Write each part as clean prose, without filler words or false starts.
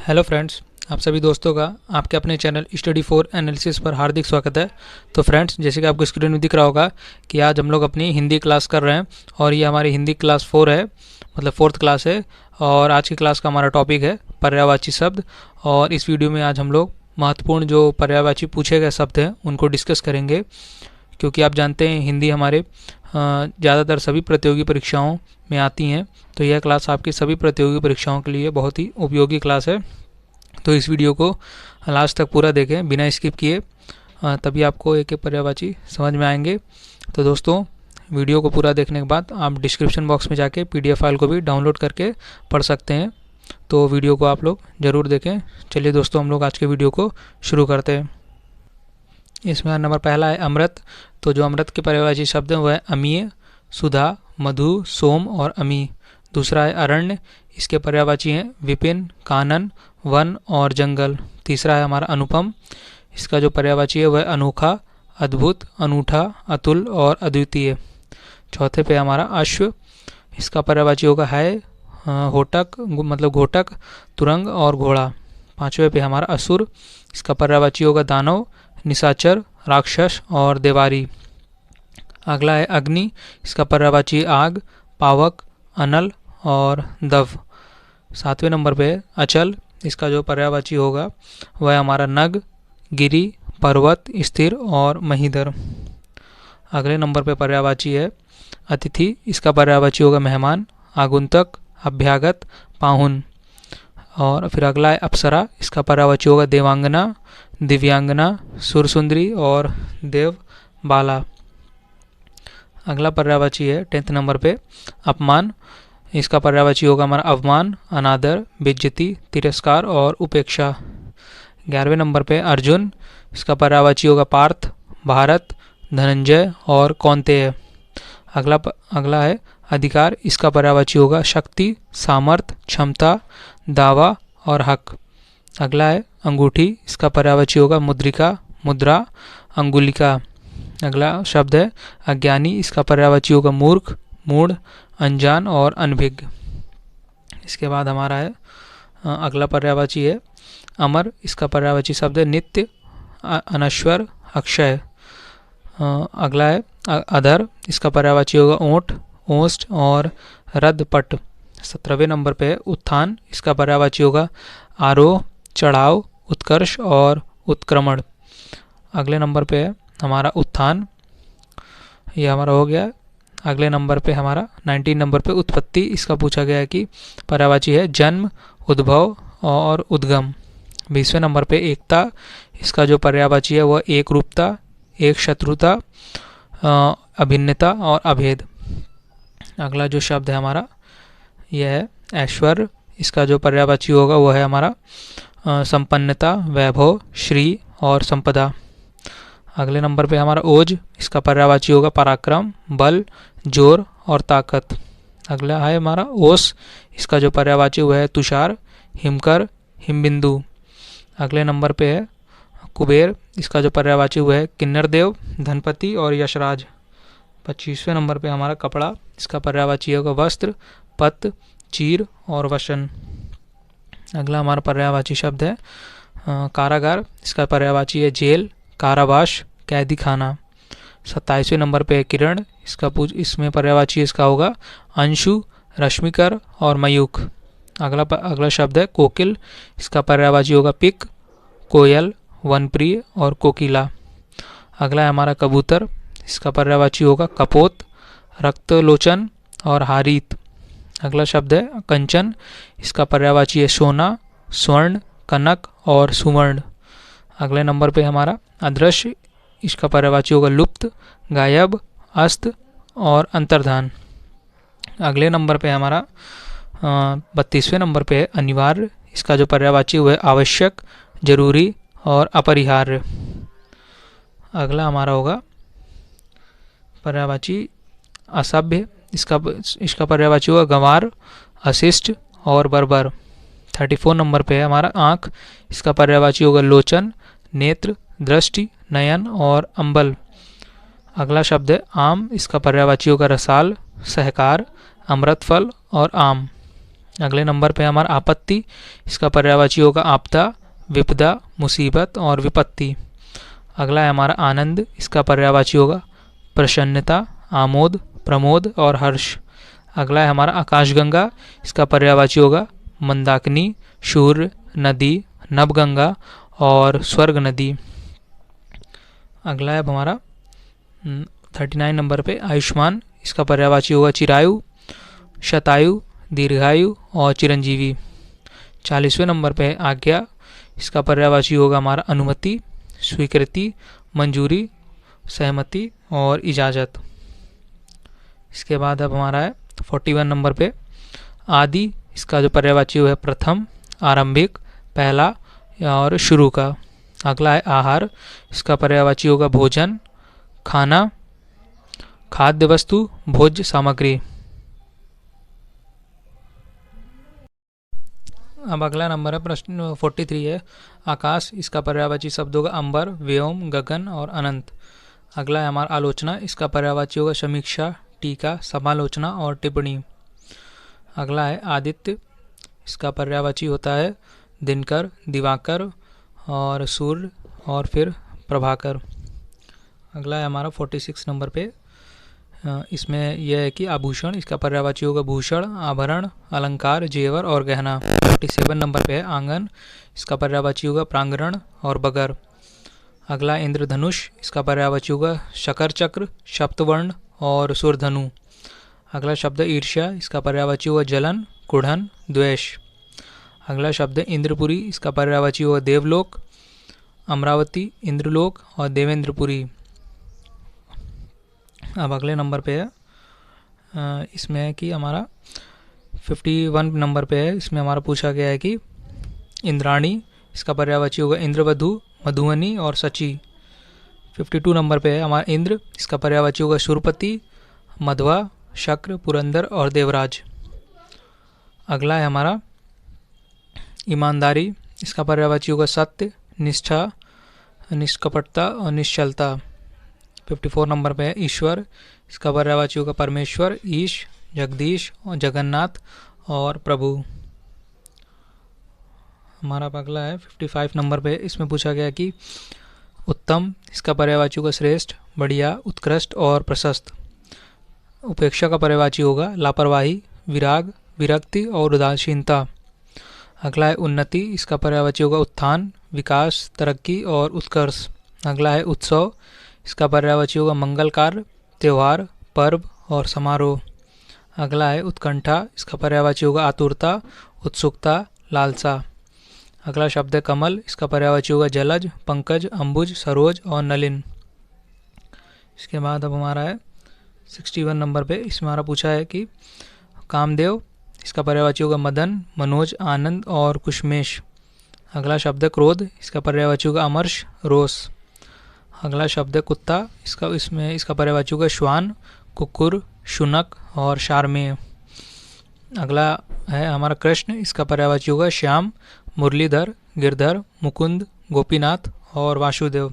Hello friends, आप सभी दोस्तों का आपके अपने चैनल स्टडी फॉर एनालिसिस पर हार्दिक स्वागत है। तो फ्रेंड्स, जैसे कि आपको स्क्रीन में दिख रहा होगा कि आज हम लोग अपनी हिंदी क्लास कर रहे हैं और ये हमारी हिंदी क्लास 4 है, मतलब 4th क्लास है। और आज की क्लास का हमारा टॉपिक है पर्यायवाची शब्द। और इस वीडियो में आज हम लोग महत्वपूर्ण जो पर्यायवाची पूछे गए शब्द हैं उनको डिस्कस करेंगे, क्योंकि आप जानते हैं हिंदी हमारे ज़्यादातर सभी प्रतियोगी परीक्षाओं में आती हैं। तो यह क्लास आपकी सभी प्रतियोगी परीक्षाओं के लिए बहुत ही उपयोगी क्लास है। तो इस वीडियो को लास्ट तक पूरा देखें बिना स्किप किए, तभी आपको एक एक पर्यायवाची समझ में आएंगे। तो दोस्तों, वीडियो को पूरा देखने के बाद आप डिस्क्रिप्शन बॉक्स में जाके पीडीएफ फाइल को भी डाउनलोड करके पढ़ सकते हैं। तो वीडियो को आप लोग ज़रूर देखें। चलिए दोस्तों, हम लोग आज के वीडियो को शुरू करते हैं। इसमें नंबर पहला है अमृत। तो जो अमृत के पर्यायवाची शब्द हैं वह है अमीय, सुधा, मधु, सोम और अमी। दूसरा है अरण्य। इसके पर्यायवाची हैं विपिन, कानन, वन और जंगल। तीसरा है हमारा अनुपम। इसका जो पर्यायवाची है वह अनोखा, अद्भुत, अनूठा, अतुल और अद्वितीय। चौथे पे हमारा अश्व। इसका पर्यायवाची होगा है होटक, मतलब घोटक, तुरंग और घोड़ा। पांचवे पे हमारा असुर। इसका पर्यायवाची होगा दानव, निशाचर, राक्षस और देवारी। अगला है अग्नि। इसका पर्यायवाची आग, पावक, अनल और दव। सातवें नंबर पे अचल। इसका जो पर्यायवाची होगा वह हमारा नग, गिरी, पर्वत, स्थिर और महीधर। अगले नंबर पे पर्यायवाची है अतिथि। इसका पर्यायवाची होगा मेहमान, आगुंतक, अभ्यागत, पाहुन। और फिर अगला है अप्सरा। इसका पर्यायवाची होगा देवांगना, दिव्यांगना, सुरसुंदरी और देव बाला। अगला पर्यायवाची है 10th नंबर पे अपमान। इसका पर्यायवाची होगा हमारा अवमान, अनादर, बेइज्जती, तिरस्कार और उपेक्षा। 11वें नंबर पे अर्जुन। इसका पर्यायवाची होगा पार्थ, भारत, धनंजय और कौन्तेय। अगला है अधिकार। इसका पर्यायवाची होगा शक्ति, सामर्थ, क्षमता, दावा और हक। अगला है अंगूठी। इसका पर्यायवाची होगा मुद्रिका, मुद्रा, अंगुलिका। अगला शब्द है अज्ञानी। इसका पर्यायवाची होगा मूर्ख, मूढ़, अनजान और अनभिज्ञ। इसके बाद हमारा है अगला पर्यायवाची है अमर। इसका पर्यायवाची शब्द है नित्य, अनश्वर, अक्षय। अगला है अधर। इसका पर्यायवाची होगा ओंठ, ओष्ठ और रदपट। 17वें नंबर पे है उत्थान। इसका पर्यायवाची होगा आरोह, चढ़ाव, उत्कर्ष और उत्क्रमण। अगले नंबर पे है हमारा उत्थान, ये हमारा हो गया। अगले नंबर पे हमारा 19 नंबर पे उत्पत्ति। इसका पूछा गया है कि पर्यायवाची है जन्म, उद्भव और उद्गम। 20वें नंबर पे एकता। इसका जो पर्यायवाची है वह एक रूपता, एक शत्रुता, अभिन्नता और अभेद। अगला जो शब्द है हमारा यह है ऐश्वर्य। इसका जो पर्यायवाची होगा वह है हमारा संपन्नता, वैभव, श्री और संपदा। अगले नंबर पे हमारा ओज। इसका पर्यायवाची होगा पराक्रम, बल, जोर और ताकत। अगला है हमारा ओस। इसका जो पर्यायवाची वह है तुषार, हिमकर, हिमबिंदु। अगले नंबर पे है कुबेर। इसका जो पर्यायवाची वह है किन्नर देव, धनपति और यशराज। 25वें नंबर पे हमारा कपड़ा। इसका पर्यायवाची होगा वस्त्र, पत, चीर और वसन। अगला हमारा पर्यायवाची शब्द है कारागार। इसका पर्यायवाची है जेल, कारावास, कैदी खाना। 27वें नंबर पे है किरण। इसमें पर्यायवाची इसका होगा अंशु, रश्मिकर और मयूख। अगला शब्द है कोकिल। इसका पर्यायवाची होगा पिक, कोयल, वनप्रिय और कोकिला। अगला है हमारा कबूतर। इसका पर्यायवाची होगा कपोत, रक्तलोचन और हारीत। अगला शब्द है कंचन। इसका पर्यायवाची है सोना, स्वर्ण, कनक और सुवर्ण। अगले नंबर पे हमारा अदृश्य। इसका पर्यायवाची होगा लुप्त, गायब, अस्त और अंतर्धान। अगले नंबर पे हमारा 32वें नंबर पे है अनिवार्य। इसका जो पर्यायवाची वह आवश्यक, जरूरी और अपरिहार्य। अगला हमारा होगा पर्यायवाची असभ्य। इसका पर्यायवाची होगा गंवार, अशिष्ट और बर्बर। 34 नंबर पे है हमारा आँख। इसका पर्यायवाची होगा लोचन, नेत्र, दृष्टि, नयन और अंबल। अगला शब्द है आम। इसका पर्यायवाची होगा रसाल, सहकार, अमृतफल और आम। अगले नंबर पे हमारा आपत्ति, इसका पर्यायवाची होगा आपदा, विपदा, मुसीबत और विपत्ति। अगला है हमारा आनंद, इसका पर्यायवाची होगा प्रसन्नता, आमोद, प्रमोद और हर्ष। अगला है हमारा आकाशगंगा, इसका पर्यायवाची होगा मंदाकिनी, सूर्य, नदी, नवगंगा और स्वर्ग नदी। अगला है हमारा 39 नंबर पे आयुष्मान, इसका पर्यायवाची होगा चिरायु, शतायु, दीर्घायु और चिरंजीवी। 40वें नंबर पे आज्ञा, इसका पर्यायवाची होगा हमारा अनुमति, स्वीकृति, मंजूरी, सहमति और इजाज़त। इसके बाद अब हमारा है 41 नंबर पे आदि, इसका जो पर्यायवाची है प्रथम, आरंभिक, पहला और शुरू का। अगला है आहार, इसका पर्यायवाची होगा भोजन, खाना, खाद्य वस्तु, भोज्य सामग्री। अब अगला नंबर है प्रश्न 43 है आकाश, इसका पर्यायवाची शब्द होगा अंबर, व्योम, गगन और अनंत। अगला है हमारा आलोचना, इसका पर्यायवाची होगा समीक्षा, टीका, समालोचना और टिप्पणी। अगला है आदित्य, इसका पर्यायवाची होता है दिनकर, दिवाकर और सूर्य और फिर प्रभाकर। अगला है हमारा 46 नंबर पे, इसमें यह है कि आभूषण, इसका पर्यायवाची होगा भूषण, आभरण, अलंकार, जेवर और गहना। 47 नंबर पे है आंगन, इसका पर्यायवाची होगा प्रांगण और बगर। अगला इंद्रधनुष, इसका पर्यायवाची होगा शकर चक्र, सप्तवर्ण और सूर्धनु। अगला शब्द ईर्ष्या, इसका पर्यायवाची होगा जलन, कुढ़न, द्वेष। अगला शब्द इंद्रपुरी, इसका पर्यायवाची होगा देवलोक, अमरावती, इंद्रलोक और देवेंद्रपुरी। अब अगले नंबर पे है, इसमें है कि हमारा 51 नंबर पे है, इसमें हमारा पूछा गया है कि इंद्राणी, इसका पर्यायवाची होगा इंद्रवधु, मधुवनी और सची। 52 नंबर पे है हमारा इंद्र, इसका पर्यायवाची होगा शूरपति, मध्वा, शक्र, पुरंदर और देवराज। अगला है हमारा ईमानदारी, इसका पर्यायवाची होगा सत्य, निष्ठा, निष्कपटता और निश्चलता। 54 नंबर पे है ईश्वर, इसका पर्यायवाची होगा परमेश्वर, ईश, जगदीश और जगन्नाथ और प्रभु। हमारा अगला है 55 नंबर पे, इसमें पूछा गया कि उत्तम, इसका पर्यायवाची होगा श्रेष्ठ, बढ़िया, उत्कृष्ट और प्रशस्त। उपेक्षा का पर्यायवाची होगा लापरवाही, विराग, विरक्ति और उदासीनता। अगला है उन्नति, इसका पर्यायवाची होगा उत्थान, विकास, तरक्की और उत्कर्ष। अगला है उत्सव, इसका पर्यायवाची होगा मंगल कार्य, त्यौहार, पर्व और समारोह। अगला है उत्कंठा, इसका पर्यायवाची होगा आतुरता, उत्सुकता, लालसा। अगला शब्द है कमल, इसका पर्यायवाची होगा जलज, पंकज, अंबुज, सरोज और नलिन। इसके बाद अब हमारा है 61 नंबर पे, इसमें हमारा पूछा है कि कामदेव, इसका पर्यायवाची होगा मदन, मनोज, आनंद और कुशमेश। अगला शब्द है क्रोध, इसका पर्यायवाची होगा अमर्ष, रोष। अगला शब्द है कुत्ता, इसका पर्यायवाची होगा श्वान, कुकुर, शुनक और शारमेय। अगला है हमारा कृष्ण, इसका पर्यायवाची होगा श्याम, मुरलीधर, गिरधर, मुकुंद, गोपीनाथ और वासुदेव।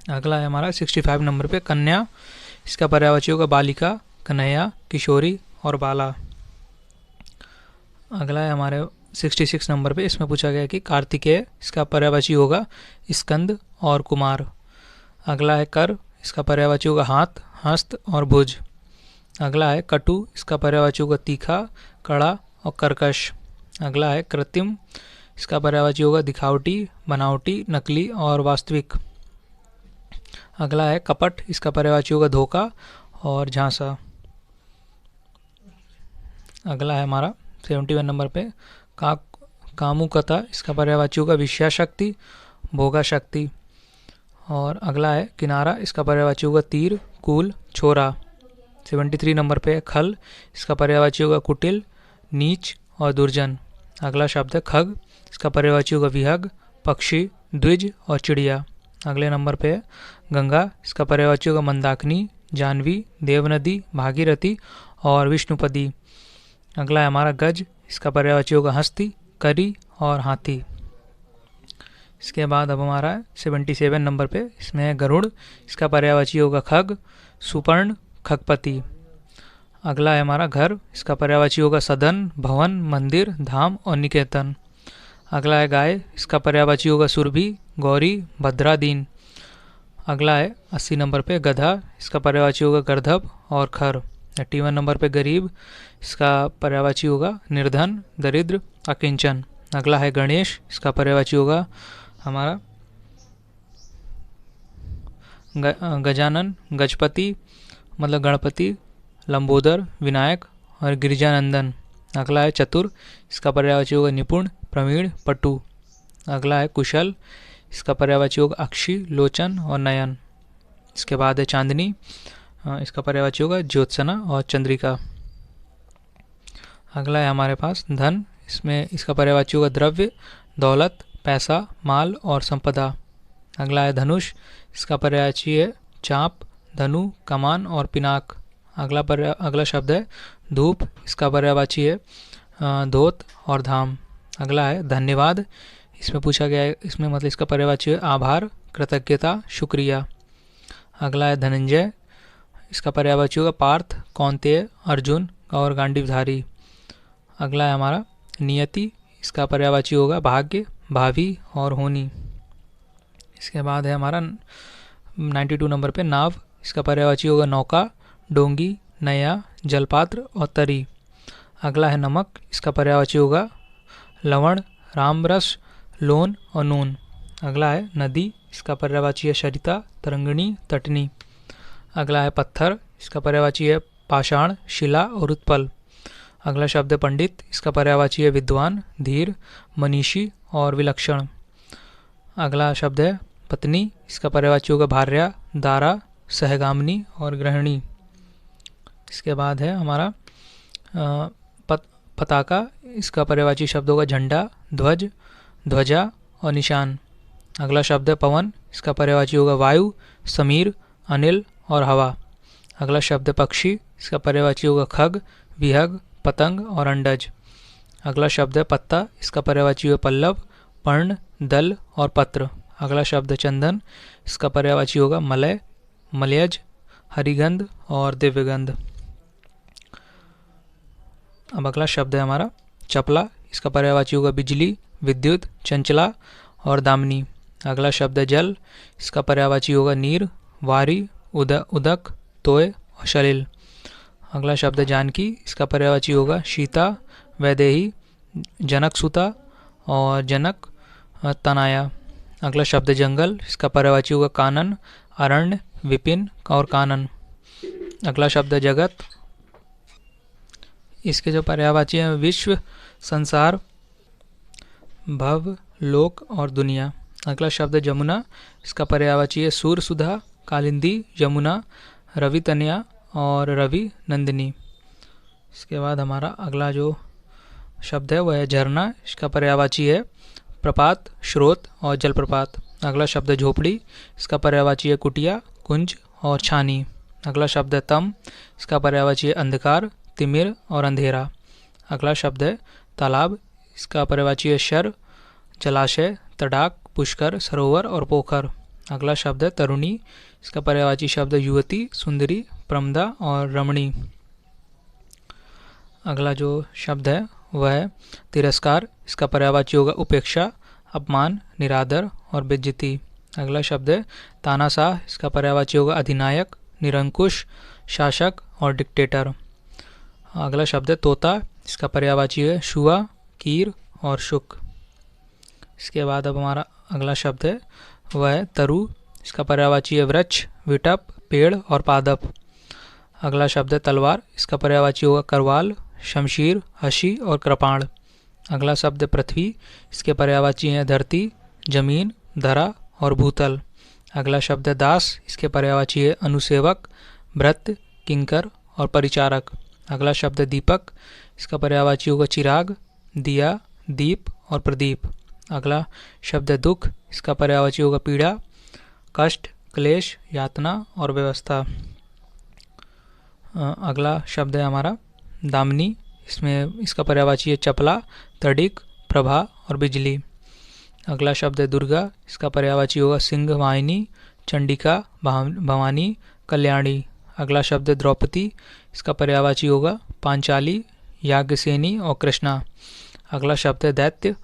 अगला है हमारा 65 नंबर पे कन्या, इसका पर्यायवाची होगा बालिका, कन्हैया, किशोरी और बाला। अगला है हमारे 66 नंबर पे, इसमें पूछा गया कि कार्तिकेय, इसका पर्यायवाची होगा स्कंद और कुमार। अगला है कर, इसका पर्यायवाची होगा हाथ, हस्त और भुज। अगला है कटु, इसका पर्यायवाची होगा तीखा, कड़ा और कर्कश। अगला है कृत्रिम, इसका पर्यायवाची होगा दिखावटी, बनावटी, नकली और वास्तविक। अगला है कपट, इसका पर्यायवाची होगा धोखा और झांसा। अगला है हमारा 71 नंबर पे कामुकता, इसका पर्यायवाची होगा विषयाशक्ति, भोगाशक्ति। और अगला है किनारा, इसका पर्यायवाची होगा तीर, कूल, छोरा। 73 नंबर पे खल, इसका पर्यायवाची होगा कुटिल, नीच और दुर्जन। अगला शब्द है खग, इसका पर्यायवाची होगा विहग, पक्षी, द्विज और चिड़िया। अगले नंबर पे है गंगा, इसका पर्यायवाची होगा मंदाकिनी, जानवी, देवनदी, भागीरथी और विष्णुपदी। अगला है हमारा गज, इसका पर्यायवाची होगा हस्ती, करी और हाथी। इसके बाद अब हमारा 77 नंबर पे, इसमें है गरुड़, इसका पर्यायवाची होगा खग, सुपर्ण, खगपति। अगला है हमारा घर, इसका पर्यायवाची होगा सदन, भवन, मंदिर, धाम और निकेतन। अगला है गाय, इसका पर्यायवाची होगा सुरभि, गौरी, भद्रा, दीन। अगला है 80 नंबर पे गधा, इसका पर्यायवाची होगा गर्दभ और खर। 81 नंबर पे गरीब, इसका पर्यायवाची होगा निर्धन, दरिद्र, अकिंचन। अगला है गणेश, इसका पर्यायवाची होगा हमारा गजानन, गजपति मतलब गणपति, लंबोदर, विनायक और गिरिजानंदन। अगला है चतुर, इसका पर्यायवाची होगा निपुण, प्रवीण, पटु। अगला है कुशल, इसका पर्यायवाची होगा अक्षी, लोचन और नयन। इसके बाद है चांदनी, इसका पर्यायवाची होगा ज्योत्सना और चंद्रिका। अगला है हमारे पास धन, इसमें इसका पर्यायवाची होगा द्रव्य, दौलत, पैसा, माल और संपदा। अगला है धनुष, इसका पर्यायवाची है चाप, धनु, कमान और पिनाक। अगला शब्द है धूप, इसका पर्यायवाची है धोत और धाम। अगला है धन्यवाद, इसमें पूछा गया है, इसमें मतलब इसका पर्यायवाची है आभार, कृतज्ञता, शुक्रिया। अगला है धनंजय, इसका पर्यायवाची होगा पार्थ, कौंतेय, अर्जुन और गांडीवधारी। अगला है हमारा नियति, इसका पर्यायवाची होगा भाग्य, भावी और होनी। इसके बाद है हमारा 92 नंबर पे नाव, इसका पर्यायवाची होगा नौका, डोंगी, नया, जलपात्र और तरी। अगला है नमक, इसका पर्यायवाची होगा लवण, रामरस, लोन और नून। अगला है नदी, इसका पर्यायवाची है सरिता, तरंगिणी, तटनी। अगला है पत्थर, इसका पर्यायवाची है पाषाण, शिला और उत्पल। अगला शब्द है पंडित, इसका पर्यायवाची है विद्वान, धीर, मनीषी और विलक्षण। अगला शब्द है पत्नी, इसका पर्यायवाची होगा भार्या, दारा, सहगामिनी और गृहिणी। इसके बाद है हमारा पताका, इसका पर्यायवाची शब्द होगा झंडा, ध्वज, ध्वजा और निशान। अगला शब्द है पवन, इसका पर्यायवाची होगा वायु, समीर, अनिल और हवा। अगला शब्द है पक्षी, इसका पर्यायवाची होगा खग, विहग, पतंग और अंडज। अगला शब्द है पत्ता, इसका पर्यायवाची होगा पल्लव, पर्ण, दल और पत्र। अगला शब्द है चंदन, इसका पर्यायवाची होगा मलय, मलयज, हरिगंध और दिव्यगंध। अब अगला शब्द है हमारा चपला, इसका पर्यायवाची होगा बिजली, विद्युत, चंचला और दामिनी। अगला शब्द है जल, इसका पर्यायवाची होगा नीर, वारी, उदक, तोय और सलिल। अगला शब्द है जानकी, इसका पर्यायवाची होगा सीता, वैदेही, जनकसुता और जनक तनाया। अगला शब्द है जंगल, इसका पर्यायवाची होगा कानन, अरण्य, विपिन और कानन। अगला शब्द है जगत, इसके जो पर्यायवाची हैं विश्व, संसार, भव, लोक और दुनिया। अगला शब्द है जमुना, इसका पर्यायवाची है सूर, सुधा, कालिंदी, यमुना, रवि तनया और रवि नंदिनी। इसके बाद हमारा अगला जो शब्द है वह है झरना, इसका पर्यायवाची है प्रपात, स्रोत और जलप्रपात। अगला शब्द है झोपड़ी, इसका पर्यायवाची है कुटिया, कुंज और छानी। अगला शब्द है तम, इसका पर्यायवाची है अंधकार, तिमिर और अंधेरा। अगला शब्द है तालाब, इसका पर्यायवाची है शर, जलाशय, तड़ाक, पुष्कर, सरोवर और पोखर। अगला शब्द है तरुणी, इसका पर्यायवाची शब्द है युवती, सुंदरी, प्रमदा और रमणी। अगला जो शब्द है वह है तिरस्कार, इसका पर्यायवाची होगा उपेक्षा, अपमान, निरादर और बेइज्जती। अगला शब्द है तानाशाह, इसका पर्यायवाची होगा अधिनायक, निरंकुश, शासक और डिक्टेटर। अगला शब्द है तोता, इसका पर्यायवाची है शुआ, कीर और शुक। इसके बाद अब हमारा अगला शब्द है वह है तरु, इसका पर्यायवाची है वृक्ष, विटप, पेड़ और पादप। अगला शब्द है तलवार, इसका पर्यायवाची होगा करवाल, शमशीर, हसी और कृपाण। अगला शब्द है पृथ्वी, इसके पर्यायवाची हैं धरती, जमीन, धरा और भूतल। अगला शब्द है दास, इसके पर्यायवाची है अनुसेवक, भृत्य, किंकर और परिचारक। अगला शब्द है दीपक, इसका पर्यायवाची होगा चिराग, दिया, दीप और प्रदीप। अगला शब्द है दुख, इसका पर्यायवाची होगा पीड़ा, कष्ट, क्लेश, यातना और व्यवस्था। अगला शब्द है हमारा दामिनी, इसमें इसका पर्यायवाची है चपला, तड़िक, प्रभा और बिजली। अगला शब्द है दुर्गा, इसका पर्यायवाची होगा सिंह वाहिनी, चंडिका, भवानी, कल्याणी। अगला शब्द है द्रौपदी, इसका पर्यायवाची होगा पांचाली, याज्ञसेनी और कृष्णा। अगला शब्द है दैत्य,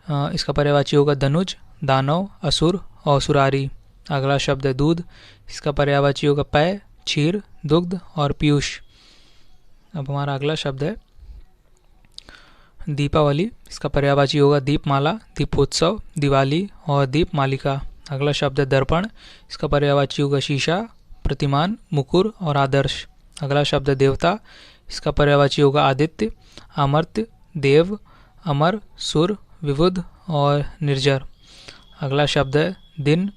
इसका पर्यायवाची होगा धनुज, दानव, असुर और सुरारी। अगला शब्द है दूध, इसका पर्यायवाची होगा पेय, क्षीर, दुग्ध और पीयूष। अब हमारा अगला शब्द है दीपावली, इसका पर्यायवाची होगा दीपमाला, दीपोत्सव, दिवाली और दीपमालिका। अगला शब्द है दर्पण, इसका पर्यायवाची होगा शीशा, प्रतिमान, मुकुर और आदर्श। अगला शब्द है देवता, इसका पर्यायवाची होगा आदित्य, अमर्त्य, देव, अमर, सुर, विबुध और निर्जर। अगला शब्द है दिन,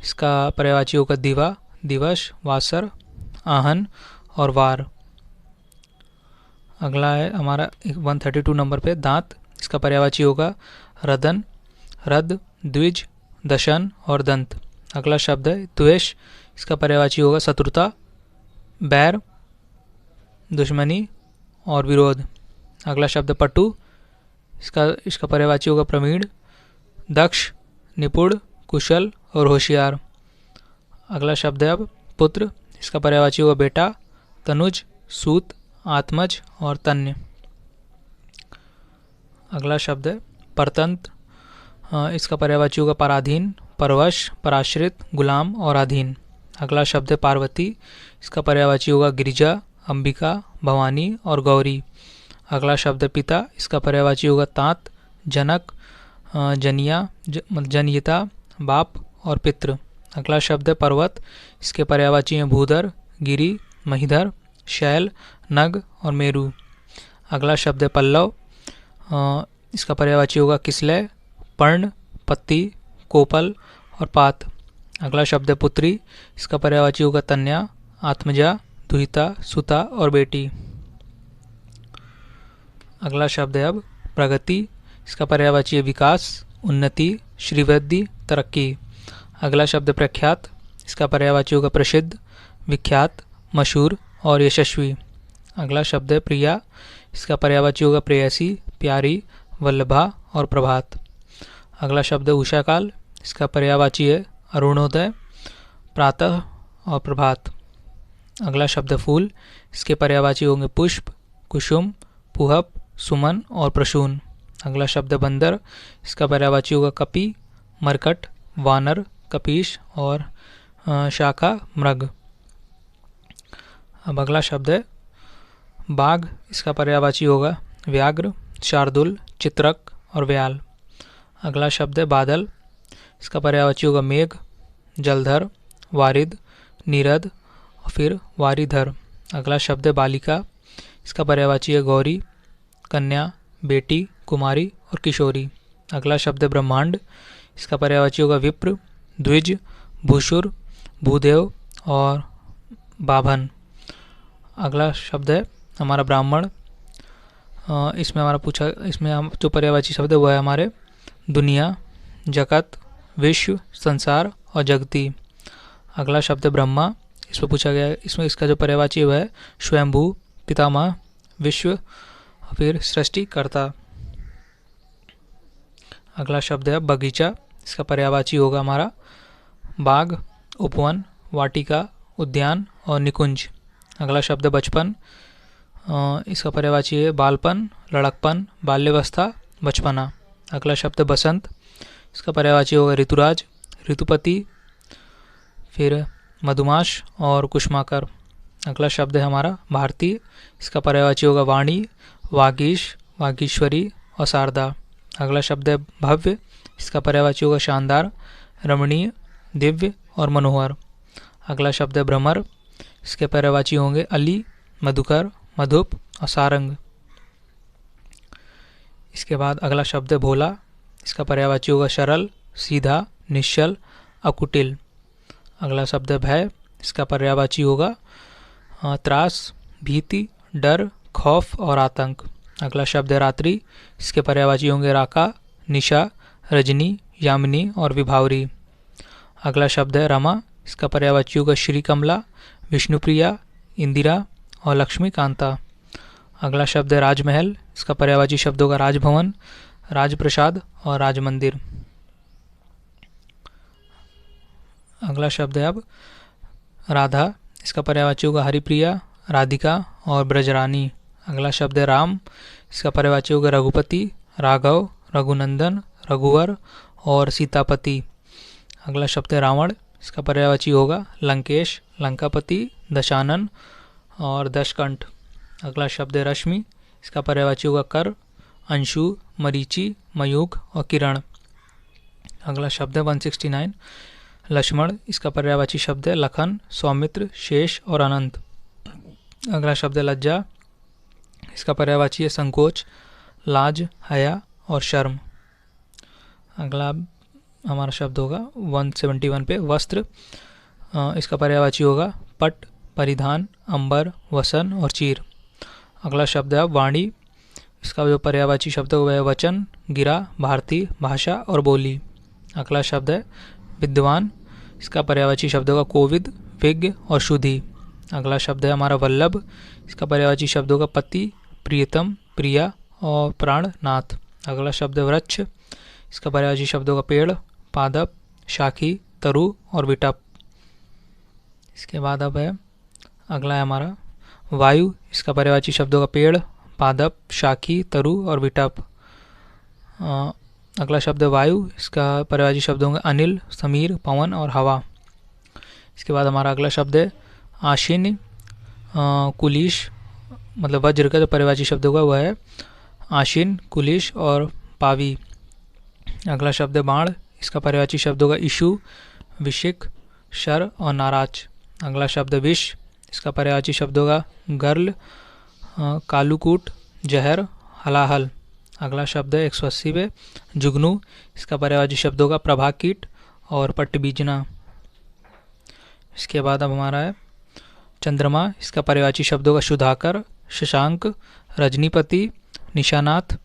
इसका पर्यायवाची होगा दिवा, दिवस, वासर, आहन और वार। अगला है हमारा 132 नंबर पे दांत, इसका पर्यायवाची होगा रदन, रद, द्विज, दशन और दंत। अगला शब्द है द्वेष, इसका पर्यायवाची होगा शत्रुता, बैर, दुश्मनी और विरोध। अगला शब्द पटु, इसका पर्यायवाची होगा प्रवीण, दक्ष, निपुण, कुशल और होशियार। अगला शब्द है अब पुत्र, इसका पर्यायवाची होगा बेटा, तनुज, सूत, आत्मज और तन्य। अगला शब्द है परतंत्र, इसका पर्यायवाची होगा पराधीन, परवश, पराश्रित, गुलाम और अधीन। अगला शब्द है पार्वती, इसका पर्यायवाची होगा गिरिजा, अंबिका, भवानी और गौरी। अगला शब्द है पिता, इसका पर्यायवाची होगा तात, जनक, जनिया, जनियता, बाप और पितृ। अगला शब्द है पर्वत, इसके पर्यायवाची हैं भूधर, गिरि, महीधर, शैल, नग और मेरु। अगला शब्द है पल्लव, इसका पर्यायवाची होगा किसलय, पर्ण, पत्ती, कोपल और पात। अगला शब्द है पुत्री, इसका पर्यायवाची होगा तन्या, आत्मजा, दुहिता, सुता और बेटी। अगला शब्द है अब प्रगति, इसका पर्यायवाची है विकास, उन्नति, श्रीवृद्धि, तरक्की। अगला शब्द प्रख्यात, इसका पर्यायवाची होगा प्रसिद्ध, विख्यात, मशहूर और यशस्वी। अगला शब्द है प्रिया, इसका पर्यायवाची होगा प्रेयसी, प्यारी, वल्लभा और प्रभात। अगला शब्द है उषाकाल, इसका पर्यायवाची है अरुणोदय, प्रातः और प्रभात। अगला शब्द है फूल, इसके पर्यायवाची होंगे पुष्प, कुसुम, पुहप, सुमन और प्रसून। अगला शब्द है बंदर, इसका पर्यायवाची होगा कपि, मरकट, वानर, कपीश और शाखा, मृग। अब अगला शब्द है बाघ, इसका पर्यायवाची होगा व्याघ्र, शार्दुल, चित्रक और व्याल। अगला शब्द है बादल, इसका पर्यायवाची होगा मेघ, जलधर, वारिद, नीरद और फिर वारिधर। अगला शब्द है बालिका, इसका पर्यायवाची है गौरी, कन्या, बेटी, कुमारी और किशोरी। अगला शब्द है ब्रह्मांड, इसका पर्यायवाची होगा विप्र, द्विज, भूसुर, भूदेव और बाभन। अगला शब्द है हमारा ब्राह्मण, इसमें हम जो पर्यायवाची शब्द है वह है हमारे दुनिया, जगत, विश्व, संसार और जगती। अगला शब्द है ब्रह्मा, इसमें पूछा गया है, इसमें इसका जो पर्यायवाची है वह है स्वयंभू, पितामह, विश्व, फिर सृष्टिकर्ता। अगला शब्द है बगीचा, इसका पर्यायवाची होगा हमारा बाग, उपवन, वाटिका, उद्यान और निकुंज। अगला शब्द है बचपन, इसका पर्यायवाची है बालपन, लड़कपन, बाल्यावस्था, बचपना। अगला शब्द है बसंत, इसका पर्यायवाची होगा ऋतुराज, ऋतुपति, फिर मधुमाश और कुष्माकर। अगला शब्द है हमारा भारती, इसका पर्यायवाची होगा वाणी, वागीश, वागीश्वरी और शारदा। अगला शब्द है भव्य, इसका पर्यायवाची होगा शानदार, रमणीय, दिव्य और मनोहर। अगला शब्द है भ्रमर, इसके पर्यायवाची होंगे अली, मधुकर, मधुप और सारंग। इसके बाद अगला शब्द है भोला, इसका पर्यायवाची होगा सरल, सीधा, निश्चल, अकुटिल। अगला शब्द है भय, इसका पर्यायवाची होगा त्रास, भीति, डर, खौफ और आतंक। अगला शब्द है रात्रि, इसके पर्यायवाची होंगे राका, निशा, रजनी, यामिनी और विभावरी। अगला शब्द है रमा, इसका पर्यायवाची होगा श्री कमला, विष्णुप्रिया, इंदिरा और लक्ष्मी कांता। अगला शब्द है राजमहल, इसका पर्यायवाची शब्द होगा राजभवन, राजप्रसाद और राजमंदिर। अगला शब्द है अब राधा, इसका पर्यायवाची होगा हरिप्रिया, राधिका और ब्रजरानी। अगला शब्द है राम, इसका पर्यायवाची होगा रघुपति, राघव, रघुनंदन, रघुवर और सीतापति। अगला शब्द है रावण, इसका पर्यायवाची होगा लंकेश, लंकापति, दशानन और दशकंठ। अगला शब्द है रश्मि, इसका पर्यायवाची होगा कर, अंशु, मरीचि, मयूख और किरण। अगला शब्द है 169 लक्ष्मण, इसका पर्यायवाची शब्द है लखन, सौमित्र, शेष और अनंत। अगला शब्द है लज्जा, इसका पर्यायवाची है संकोच, लाज, हया और शर्म। अगला हमारा शब्द होगा 171 पे वस्त्र, इसका पर्यायवाची होगा पट, परिधान, अंबर, वसन और चीर। अगला शब्द है वाणी, इसका जो पर्यायवाची शब्द है वह है वचन, गिरा, भारती, भाषा और बोली। अगला शब्द है विद्वान, इसका पर्यायवाची शब्द होगा कोविद, विज्ञ और शुद्धि। अगला शब्द है हमारा वल्लभ, इसका पर्यायवाची शब्द होगा पति, प्रियतम, प्रिया और प्राणनाथ। अगला शब्द है वृक्ष, इसका पर्यायवाची शब्द होगा पेड़, पादप, शाखी, तरु और विटप। इसके बाद अब है अगला है हमारा वायु, इसका पर्यायवाची शब्द होगा पेड़, पादप, शाखी, तरु और विटप। अगला शब्द है वायु, इसका पर्यायवाची शब्द होंगे अनिल, समीर, पवन और हवा। इसके बाद हमारा अगला शब्द है आशीन, कुलिश, मतलब वज्र का जो पर्यायवाची शब्द होगा वह है आशीन, कुलिश और पावी। अगला शब्द है बाण, इसका पर्यायवाची शब्द होगा इशु, विशिक, शर और नाराज। अगला शब्द है विष, इसका पर्यायवाची शब्द होगा गर्ल, कालूकूट, जहर, हलाहल। अगला शब्द है 180 पे जुगनू, इसका पर्यायवाची शब्द होगा प्रभा कीट और पट्टबीजना। इसके बाद अब हमारा है चंद्रमा, इसका पर्यायवाची शब्द होगा सुधाकर, शशांक, रजनीपति, निशानाथ,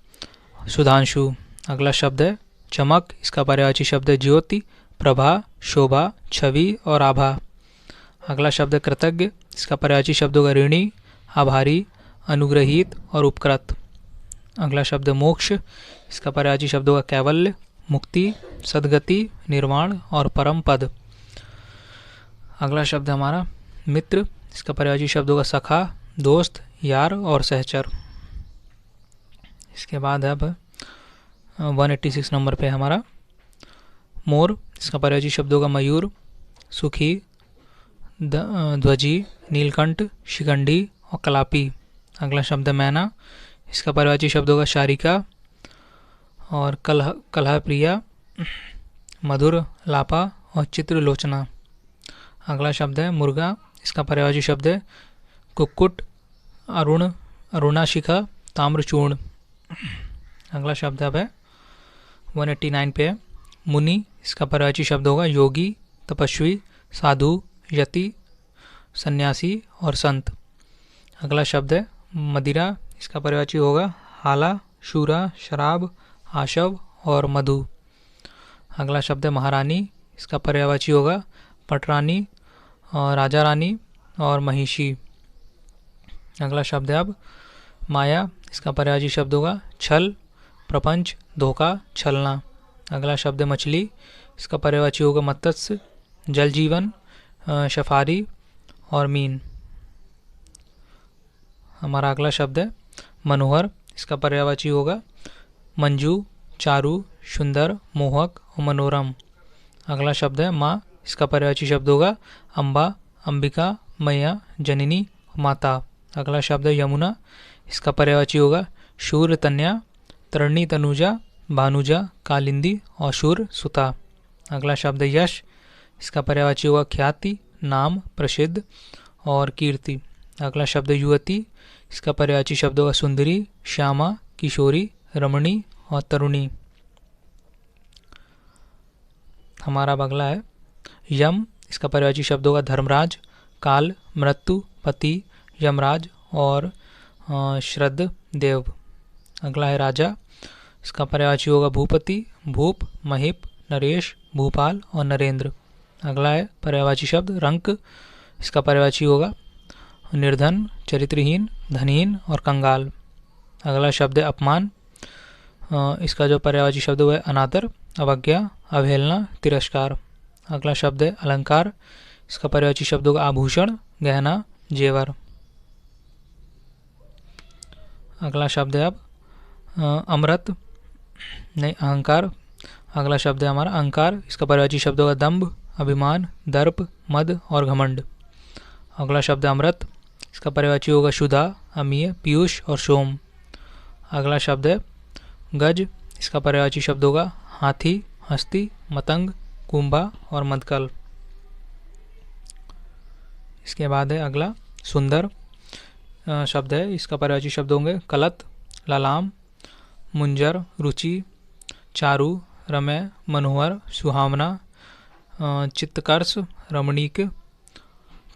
सुधांशु। अगला शब्द है चमक, इसका पर्यायवाची शब्द है ज्योति, प्रभा, शोभा, छवि और आभा। अगला शब्द है कृतज्ञ, इसका पर्यायवाची शब्द होगा ऋणी, आभारी, अनुग्रहित और उपकृत। अगला शब्द है मोक्ष, इसका पर्यायवाची शब्द होगा कैवल्य, मुक्ति, सद्गति, निर्वाण और परम पद। अगला शब्द हमारा मित्र, इसका पर्यायवाची शब्द होगा सखा, दोस्त, यार और सहचर। इसके बाद अब 186 नंबर पे हमारा मोर, इसका पर्यायवाची शब्द होगा मयूर, सुखी, ध्वजी, नीलकंठ, शिखंडी और कलापी। अगला शब्द है मैना, इसका पर्यायवाची शब्द होगा शारिका और कलह प्रिया, मधुर, लापा और चित्रलोचना। अगला शब्द है मुर्गा, इसका पर्यायवाची शब्द है कुक्कुट, अरुण, अरुणाशिखा, ताम्रचूर्ण। अगला शब्द अब है 189 पे है मुनि, इसका पर्यायवाची शब्द होगा योगी, तपस्वी, साधु, यति, सन्यासी और संत। अगला शब्द है मदिरा, इसका पर्यायवाची होगा हाला, शूरा, शराब, आशव और मधु। अगला शब्द है महारानी, इसका पर्यायवाची होगा पटरानी, राजा रानी और महिषी। अगला शब्द है अब माया, इसका पर्यायवाची शब्द होगा छल, प्रपंच, धोखा, छलना। अगला शब्द है मछली, इसका पर्यायवाची होगा मत्स्य, जल जीवन, शफारी और मीन। हमारा अगला शब्द है मनोहर, इसका पर्यायवाची होगा मंजू, चारू, सुंदर, मोहक और मनोरम। अगला शब्द है माँ, इसका पर्यायवाची शब्द होगा अम्बा, अंबिका, मैया, जननी, माता। अगला शब्द है यमुना, इसका पर्यायवाची होगा शूर, तन्या, तरणी, तनुजा, भानुजा, कालिंदी और शूर, सुता। अगला शब्द है यश, इसका पर्यायवाची होगा ख्याति, नाम, प्रसिद्ध और कीर्ति। अगला शब्द है युवती, इसका पर्यायवाची शब्द होगा सुंदरी, श्यामा, किशोरी, रमणी और तरुणी। हमारा अगला है यम, इसका पर्यायवाची शब्द होगा धर्मराज, काल, मृत्यु, पति, यमराज और श्रद्ध देव। अगला है राजा, इसका पर्यायवाची होगा भूपति, भूप, महिप, नरेश, भूपाल और नरेंद्र। अगला है पर्यायवाची शब्द रंक, इसका पर्यायवाची होगा निर्धन, चरित्रहीन, धनहीन और कंगाल। अगला शब्द है अपमान, इसका जो पर्यायवाची शब्द है अनादर, अवज्ञा, अवहेलना, तिरस्कार। अगला शब्द है अलंकार, इसका पर्यायवाची शब्द होगा आभूषण, गहना, जेवर। अगला शब्द है अब अमृत, नहीं अहंकार। अगला शब्द है हमारा अहंकार। इसका पर्यायवाची शब्द होगा दंभ, अभिमान, दर्प, मद और घमंड। अगला शब्द है अमृत। इसका पर्यायवाची होगा शुदा, अमीय, पीयूष और सोम। अगला शब्द है गज। इसका पर्यायवाची शब्द होगा हाथी, हस्ती, मतंग, कुंभा और मदकल। इसके बाद है अगला सुंदर शब्द है। इसका पर्यायवाची शब्द होंगे कलत, ललाम, मुंजर, रुचि, चारु, रमय, मनोहर, सुहावना, चित्तकर्ष, रमणीक,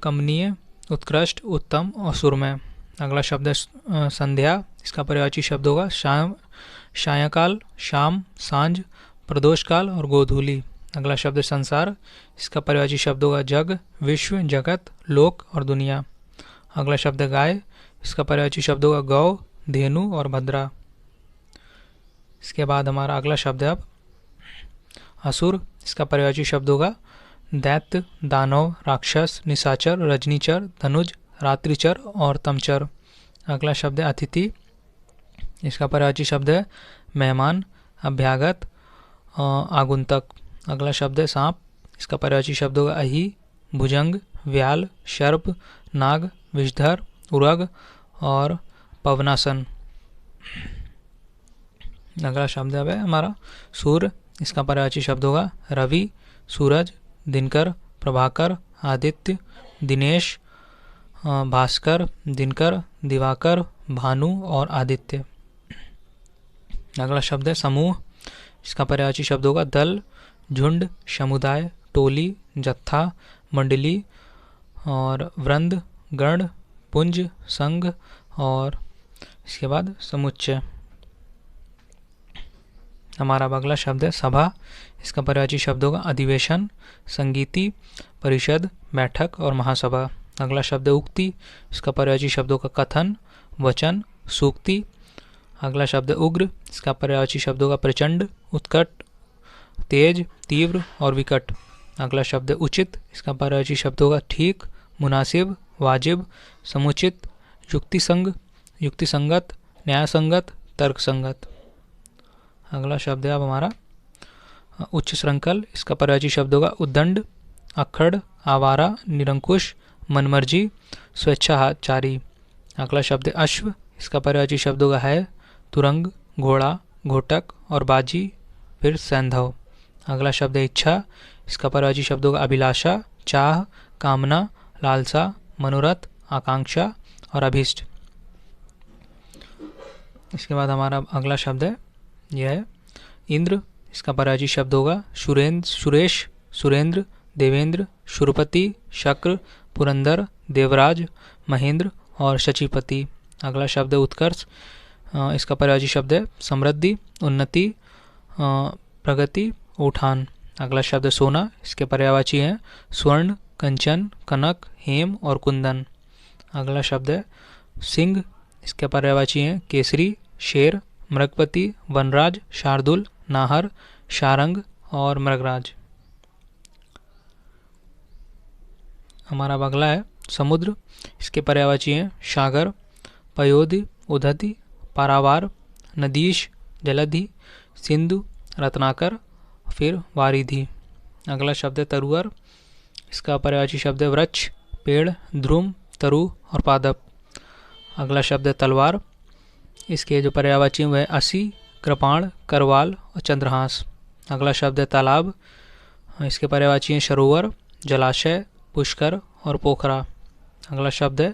कमनीय, उत्कृष्ट, उत्तम और सुरमय। अगला शब्द है संध्या। इसका पर्यायवाची शब्द होगा शाम, सायंकाल, शाम, सांझ, प्रदोष काल और गोधूली। अगला शब्द है संसार। इसका पर्यायवाची शब्द होगा जग, विश्व, जगत, लोक और दुनिया। अगला शब्द है गाय। इसका पर्यायवाची शब्द होगा गौ, धेनु और भद्रा। इसके बाद हमारा अगला शब्द है अब असुर। इसका पर्यायवाची शब्द होगा दैत्य, दानव, राक्षस, निशाचर, रजनीचर, धनुज, रात्रिचर और तमचर। अगला शब्द है अतिथि। इसका पर्यायवाची शब्द है मेहमान, अभ्यागत, आगुंतक। अगला शब्द है सांप। इसका पर्यायवाची शब्द होगा अहि, भुजंग, व्याल, सर्प, नाग, विषधर, उरग और पवनासन। अगला शब्द है हमारा सूर्य। इसका पर्यायवाची शब्द होगा रवि, सूरज, दिनकर, प्रभाकर, आदित्य, दिनेश, भास्कर, दिनकर, दिवाकर, भानु और आदित्य। अगला शब्द है समूह। इसका पर्यायवाची शब्द होगा दल, झुंड, समुदाय, टोली, जत्था, मंडली और वृंद, गण, पुंज, संघ और इसके बाद समुच्चय। हमारा अगला शब्द है सभा। इसका पर्यायवाची शब्द होगा अधिवेशन, संगीति, परिषद, बैठक और महासभा। अगला शब्द है उक्ति। इसका पर्यायवाची शब्द होगा कथन, वचन, सूक्ति। अगला शब्द है उग्र। इसका पर्यायवाची शब्द होगा प्रचंड, उत्कट, तेज, तीव्र और विकट। अगला शब्द है उचित। इसका पर्यायवाची शब्द होगा ठीक, मुनासिब, वाजिब, समुचित, युक्तिसंग, युक्तिसंगत, न्यायसंगत, तर्कसंगत। अगला शब्द है अब हमारा उच्च श्रृंखल। इसका पर्यायवाची शब्द होगा उद्दंड, अक्खड़, आवारा, निरंकुश, मनमर्जी, स्वेच्छाचारी। अगला शब्द है अश्व। इसका पर्यायवाची शब्द होगा है, तुरंग, घोड़ा, घोटक और बाजी फिर सैंधव। अगला शब्द है इच्छा। इसका पर्यायवाची शब्द होगा अभिलाषा, चाह, कामना, लालसा, मनोरथ, आकांक्षा और अभीष्ट। इसके बाद हमारा अगला शब्द है यह है इंद्र। इसका पर्यायवाची शब्द होगा सुरेश, सुरेंद्र, देवेंद्र, शुरपति, शक्र, पुरंदर, देवराज, महेंद्र और शचीपति। अगला शब्द है उत्कर्ष। इसका पर्यायवाची शब्द है समृद्धि, उन्नति, प्रगति, उठान। अगला शब्द है सोना। इसके पर्यायवाची हैं स्वर्ण, कंचन, कनक, हेम और कुंदन। अगला शब्द है सिंह। इसके पर्यायवाची हैं केसरी, शेर, मृगपति, वनराज, शार्दुल, नाहर, शारंग और मृगराज। हमारा अगला है समुद्र। इसके पर्यायवाची हैं सागर, पयोधि, उदधि, पारावार, नदीश, जलधि, सिंधु, रत्नाकर फिर वारिधि। अगला शब्द है तरुअर। इसका पर्यायवाची शब्द है वृक्ष, पेड़, ध्रुम, तरु और पादप। अगला शब्द है तलवार। इसके जो पर्यायवाची वह असी, कृपाण, करवाल और चंद्रहास। अगला शब्द है तालाब। इसके पर्यायवाची हैं सरोवर, जलाशय, पुष्कर और पोखरा। अगला शब्द है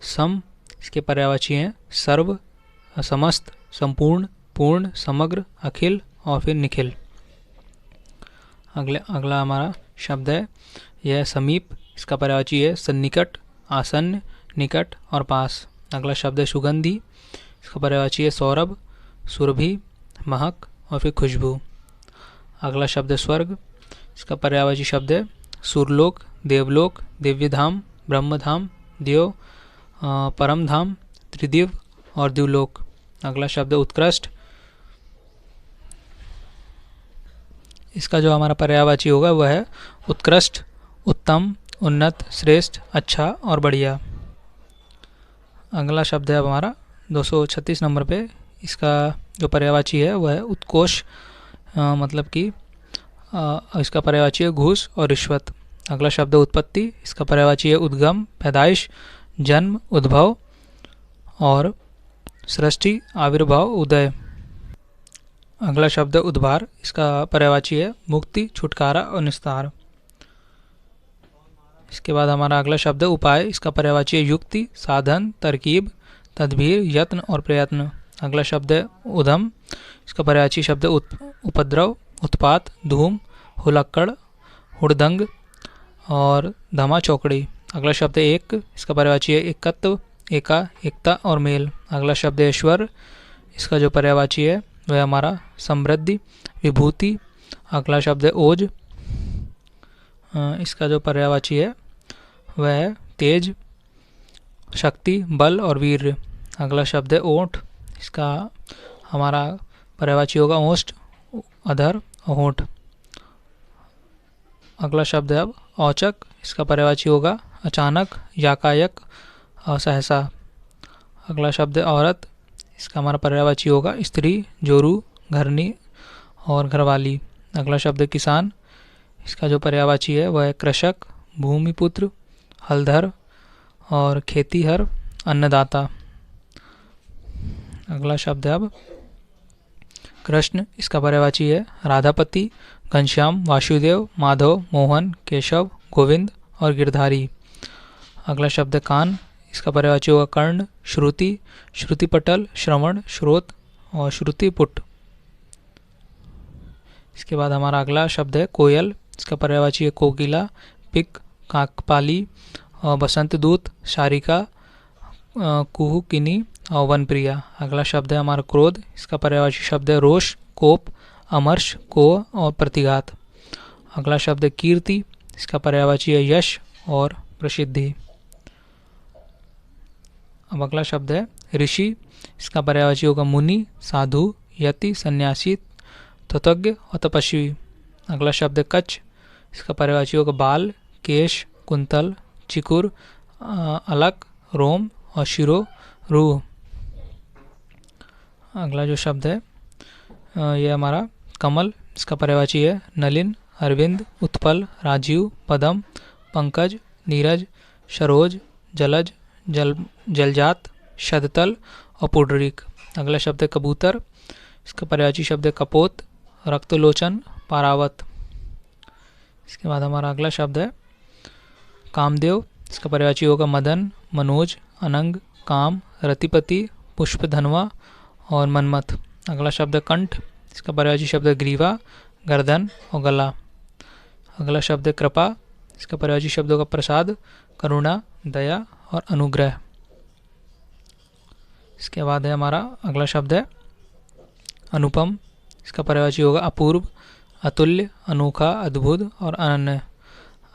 सम। इसके पर्यायवाची हैं सर्व, समस्त, संपूर्ण, पूर्ण, समग्र, अखिल और फिर निखिल। अगला हमारा शब्द है यह समीप। इसका पर्यायवाची है सन्निकट, आसन्न, निकट और पास। अगला शब्द है सुगंधी। इसका पर्यायवाची है सौरभ, सुरभि, महक और फिर खुशबू। अगला शब्द है स्वर्ग। इसका पर्यायवाची शब्द है सुरलोक, देवलोक, दिव्यधाम, ब्रह्मधाम, देव, परमधाम, त्रिदिव और दिवलोक। अगला शब्द है उत्कृष्ट। इसका जो हमारा पर्यायवाची होगा वह है उत्कृष्ट, उत्तम, उन्नत, श्रेष्ठ, अच्छा और बढ़िया। अगला शब्द है अब हमारा 236 नंबर पे। इसका जो पर्यायवाची है वह है उत्कोष, मतलब कि इसका पर्यायवाची है घूस और रिश्वत। अगला शब्द है उत्पत्ति। इसका पर्यायवाची है उद्गम, पैदाइश, जन्म, उद्भव और सृष्टि, आविर्भाव, उदय। अगला शब्द है उद्भार। इसका पर्यायवाची है मुक्ति, छुटकारा और निस्तार। इसके बाद हमारा अगला शब्द है उपाय। इसका पर्यायवाची है युक्ति, साधन, तरकीब, तदबीर, यत्न और प्रयत्न। अगला शब्द है उधम। इसका पर्यायवाची शब्द है उपद्रव, उत्पात, धूम, हुलक्कड़, हुड़दंग और धमा चौकड़ी। अगला शब्द है एक। इसका पर्यायवाची है एकत्व, एका, एकता और मेल। अगला शब्द है ईश्वर। इसका जो पर्यायवाची है वह हमारा समृद्धि, विभूति। अगला शब्द है ओज। इसका जो पर्यायवाची है वह है तेज, शक्ति, बल और वीर्य। अगला शब्द है ओठ। इसका हमारा पर्यायवाची होगा ओष्ठ, अधर और होठ। अगला शब्द है अब औचक। इसका पर्यायवाची होगा अचानक, याकायक और सहसा। अगला शब्द है औरत। इसका हमारा पर्यायवाची होगा स्त्री, जोरू, घरनी और घरवाली। अगला शब्द है किसान। इसका जो पर्यायवाची है वह है कृषक, भूमिपुत्र, हलधर और खेतीहर, अन्नदाता। अगला शब्द है अब कृष्ण। इसका पर्यायवाची है राधापति, घनश्याम, वासुदेव, माधव, मोहन, केशव, गोविंद और गिरधारी। अगला शब्द है कान। इसका पर्यायवाची होगा कर्ण, श्रुति, श्रुतिपटल, श्रवण, श्रोत और श्रुतिपुट। इसके बाद हमारा अगला शब्द है कोयल। इसका पर्यायवाची है कोकिला, पिक, काकपाली और बसंत दूत, शारिका, कुहुकिनी और वनप्रिया। अगला शब्द है हमारा क्रोध। इसका पर्यायवाची शब्द है रोष, कोप, अमर्ष, कोह और प्रतिघात। अगला शब्द है कीर्ति। इसका पर्यायवाची है यश और प्रसिद्धि। अब अगला शब्द है ऋषि। इसका पर्यायवाची होगा मुनि, साधु, यति, सन्यासी, तत्वज्ञ और तपस्वी। अगला शब्द है कच्छ। इसका पर्यायवाची होगा बाल, केश, कुंतल, चिकुर, अलक, रोम और शिरो, रूह। अगला जो शब्द है ये हमारा कमल। इसका पर्यायवाची है नलिन, अरविंद, उत्पल, राजीव, पदम, पंकज, नीरज, सरोज, जलज, जलजात, शततल और पुंडरीक। अगला शब्द है कबूतर। इसका पर्यायवाची शब्द है कपोत, रक्तलोचन, पारावत। इसके बाद हमारा अगला शब्द है कामदेव। इसका पर्यायवाची होगा मदन, मनोज, अनंग, काम, रतिपति, पुष्पधनवा और मनमथ। अगला शब्द है कंठ। इसका पर्यायवाची शब्द है ग्रीवा, गर्दन और गला। अगला शब्द है कृपा। इसका पर्यायवाची शब्द होगा प्रसाद, करुणा, दया और अनुग्रह। इसके बाद है हमारा अगला शब्द है अनुपम। इसका पर्यायवाची होगा अपूर्व, अतुल्य, अनोखा, अद्भुत और अनन्य।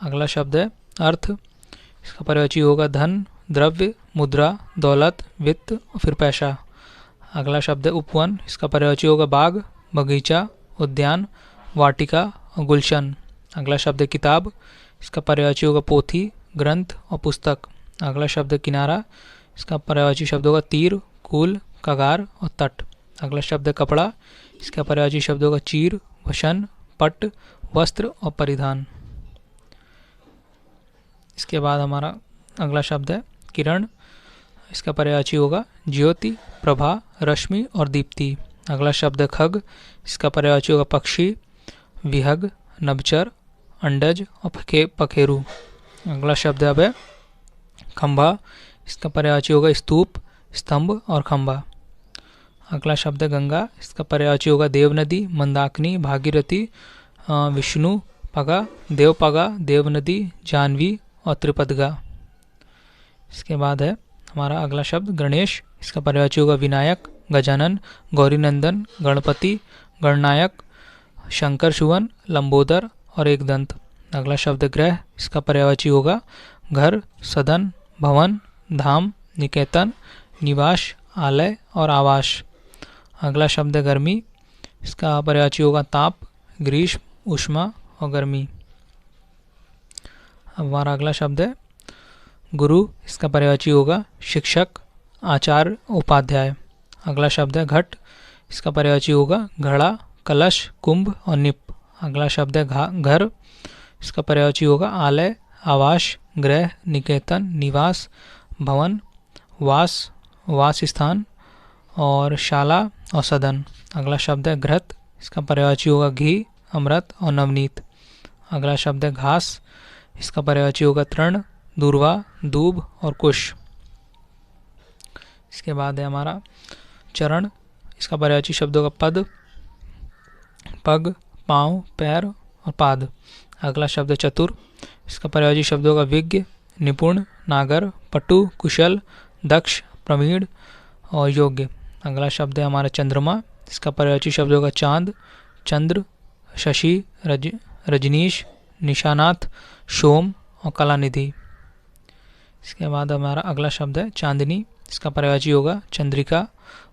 अगला शब्द है अर्थ। इसका पर्यायवाची होगा धन, द्रव्य, मुद्रा, दौलत, वित्त और फिर पैसा। अगला शब्द है उपवन। इसका पर्यायवाची होगा बाग, बगीचा, उद्यान, वाटिका और गुलशन। अगला शब्द है किताब। इसका पर्यायवाची होगा पोथी, ग्रंथ और पुस्तक। अगला शब्द है किनारा। इसका पर्यायवाची शब्द होगा तीर, कूल, कगार और तट। अगला शब्द है कपड़ा। इसका पर्यायवाची शब्द होगा चीर, वशन, पट, वस्त्र और परिधान। इसके बाद हमारा अगला शब्द है किरण। इसका पर्यायवाची होगा ज्योति, प्रभा, रश्मि और दीप्ति। अगला शब्द है खग। इसका पर्यायवाची होगा पक्षी, विहग, नभचर, अंडज और पखेरु। अगला शब्द अब है खंभा। इसका पर्यायवाची होगा स्तूप, स्तंभ और खंभा। अगला शब्द है गंगा। इसका पर्यायवाची होगा देवनदी, मंदाकिनी, भागीरथी, विष्णु पगा, देवपगा, देवनदी, जाह्नवी और त्रिपदगा। इसके बाद है हमारा अगला शब्द गणेश। इसका पर्यायवाची होगा विनायक, गजानन, गौरीनंदन, गणपति, गणनायक, शंकर सुवन, लंबोदर और एकदंत। अगला शब्द ग्रह। इसका पर्यायवाची होगा घर, सदन, भवन, धाम, निकेतन, निवास, आलय और आवास। अगला शब्द गर्मी। इसका पर्यायवाची होगा ताप, ग्रीष्म, उष्मा और गर्मी। अब हमारा अगला शब्द है गुरु, इसका पर्यायवाची होगा शिक्षक, आचार्य, उपाध्याय। अगला शब्द है घट, इसका पर्यायवाची होगा घड़ा, कलश, कुंभ और निप। अगला शब्द है घर, इसका पर्यायवाची होगा आलय, आवास, गृह, निकेतन, निवास, भवन, वास स्थान और शाला और सदन। अगला शब्द है घृत, इसका पर्यायवाची होगा घी, अमृत और नवनीत। अगला शब्द है घास, इसका पर्यायवाची होगा तृण, दूर्वा, दूब और कुश। इसके बाद है हमारा चरण, इसका पर्यायवाची शब्दों का पद, पग, पाँव, पैर और पाद। अगला शब्द है चतुर, इसका पर्यायवाची शब्दों का विज्ञ, निपुण, नागर, पटु, कुशल, दक्ष, प्रवीण और योग्य। अगला शब्द है हमारा चंद्रमा, इसका पर्यायवाची शब्दों का चांद, चंद्र, शशि, रजनीश, निशानाथ, सोम और कलानिधि। इसके बाद हमारा अगला शब्द है चांदनी, इसका पर्यायवाची होगा चंद्रिका,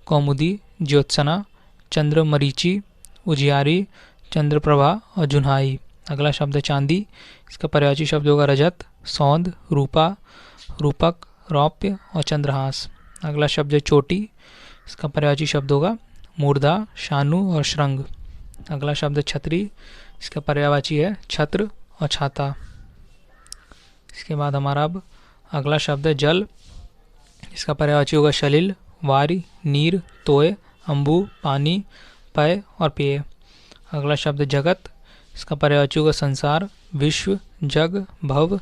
कौमुदी, ज्योत्सना, चंद्र मरीचि, उजियारी, चंद्रप्रभा और जुन्हाई। अगला शब्द है चांदी, इसका पर्यायवाची शब्द होगा रजत, सौंद, रूपा, रूपक, रौप्य और चंद्रहास। अगला शब्द है चोटी, इसका पर्यायवाची शब्द होगा मूर्धा, शानु और श्रृंग। अगला शब्द है छतरी, इसका पर्यायवाची है छत्र और छाता। इसके बाद हमारा अब अगला शब्द है जल, इसका पर्यायवाची होगा सलिल, वारी, नीर, तोय, अम्बु, पानी, पय और पेय। अगला शब्द जगत, इसका पर्यायवाची होगा संसार, विश्व, जग, भव,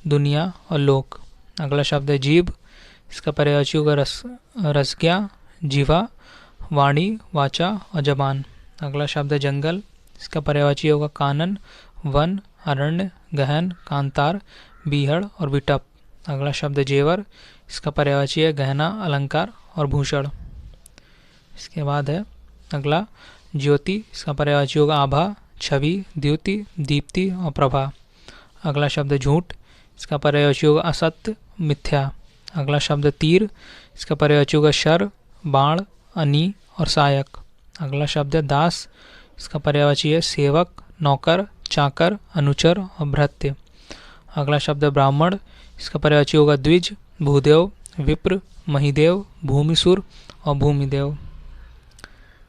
दुनिया और लोक। अगला शब्द है जीव, इसका पर्यायवाची होगा रसज्ञा, जीवा, वाणी, वाचा और जबान। अगला शब्द है जंगल, इसका पर्यायवाची होगा कानन, वन, अरण्य, गहन, कांतार, बीहड़ और विटप। अगला शब्द है जेवर, इसका पर्यायवाची है गहना, अलंकार और भूषण। इसके बाद है अगला ज्योति, इसका पर्यायवाची होगा आभा, छवि, द्युति, दीप्ति और प्रभा। अगला शब्द झूठ, इसका पर्यायवाची होगा असत्य, मिथ्या। अगला शब्द तीर, इसका पर्यायवाची होगा शर, बाण, अनी और सहायक। अगला शब्द है दास, इसका पर्यायवाची है सेवक, नौकर, चाकर, अनुचर और भृत्य। अगला शब्द है ब्राह्मण, इसका पर्यायवाची होगा द्विज, भूदेव, विप्र, महिदेव, भूमिसुर और भूमिदेव।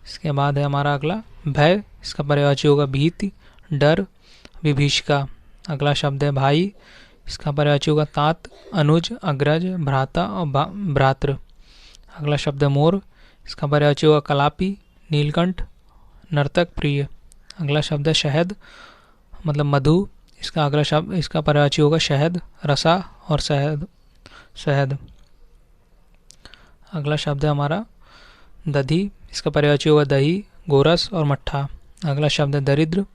इसके बाद है हमारा अगला भय, इसका पर्यायवाची होगा भीति, डर, विभीषिका। अगला शब्द है भाई, इसका पर्यायवाची होगा तात, अनुज, अग्रज, भ्राता और भ्रातृ। अगला शब्द है मोर, इसका पर्यायवाची होगा कलापी, नीलकंठ, नर्तक, प्रिय। अगला शब्द है शहद मतलब मधु, इसका पर्यायवाची होगा शहद, रसा और शहद। अगला शब्द है हमारा दधी, इसका पर्यायवाची होगा दही, गोरस और मट्ठा। अगला शब्द है दरिद्र,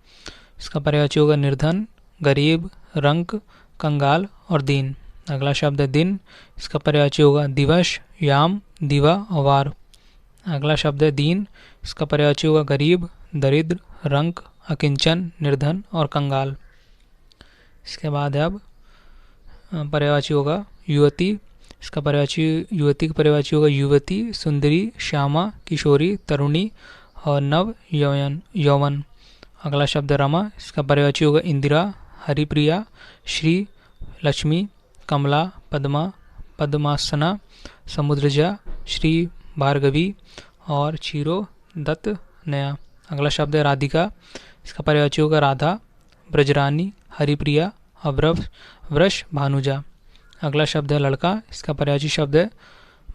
इसका पर्यायवाची होगा निर्धन, गरीब, रंक, कंगाल और दीन। अगला शब्द है दिन, इसका पर्यायवाची होगा दिवस, याम, दिवा और वार। अगला शब्द है दीन, इसका पर्यायवाची होगा गरीब, दरिद्र, रंक, अकिंचन, निर्धन और कंगाल। इसके बाद है अब पर्यायवाची होगा युवती, इसका पर्यायवाची युवती का पर्यायवाची होगा युवती, सुंदरी, श्यामा, किशोरी, तरुणी और नव यौवन। अगला शब्द रमा, इसका पर्यायवाची होगा इंदिरा, हरिप्रिया, श्री, लक्ष्मी, कमला, पद्मा, पद्मासना, समुद्रजा, श्री भार्गवी और क्षीरो दत्त नया। अगला शब्द है राधिका, इसका पर्यायवाची होगा राधा, ब्रजरानी, हरिप्रिया और वृष भानुजा। अगला शब्द है लड़का, इसका पर्यायवाची शब्द है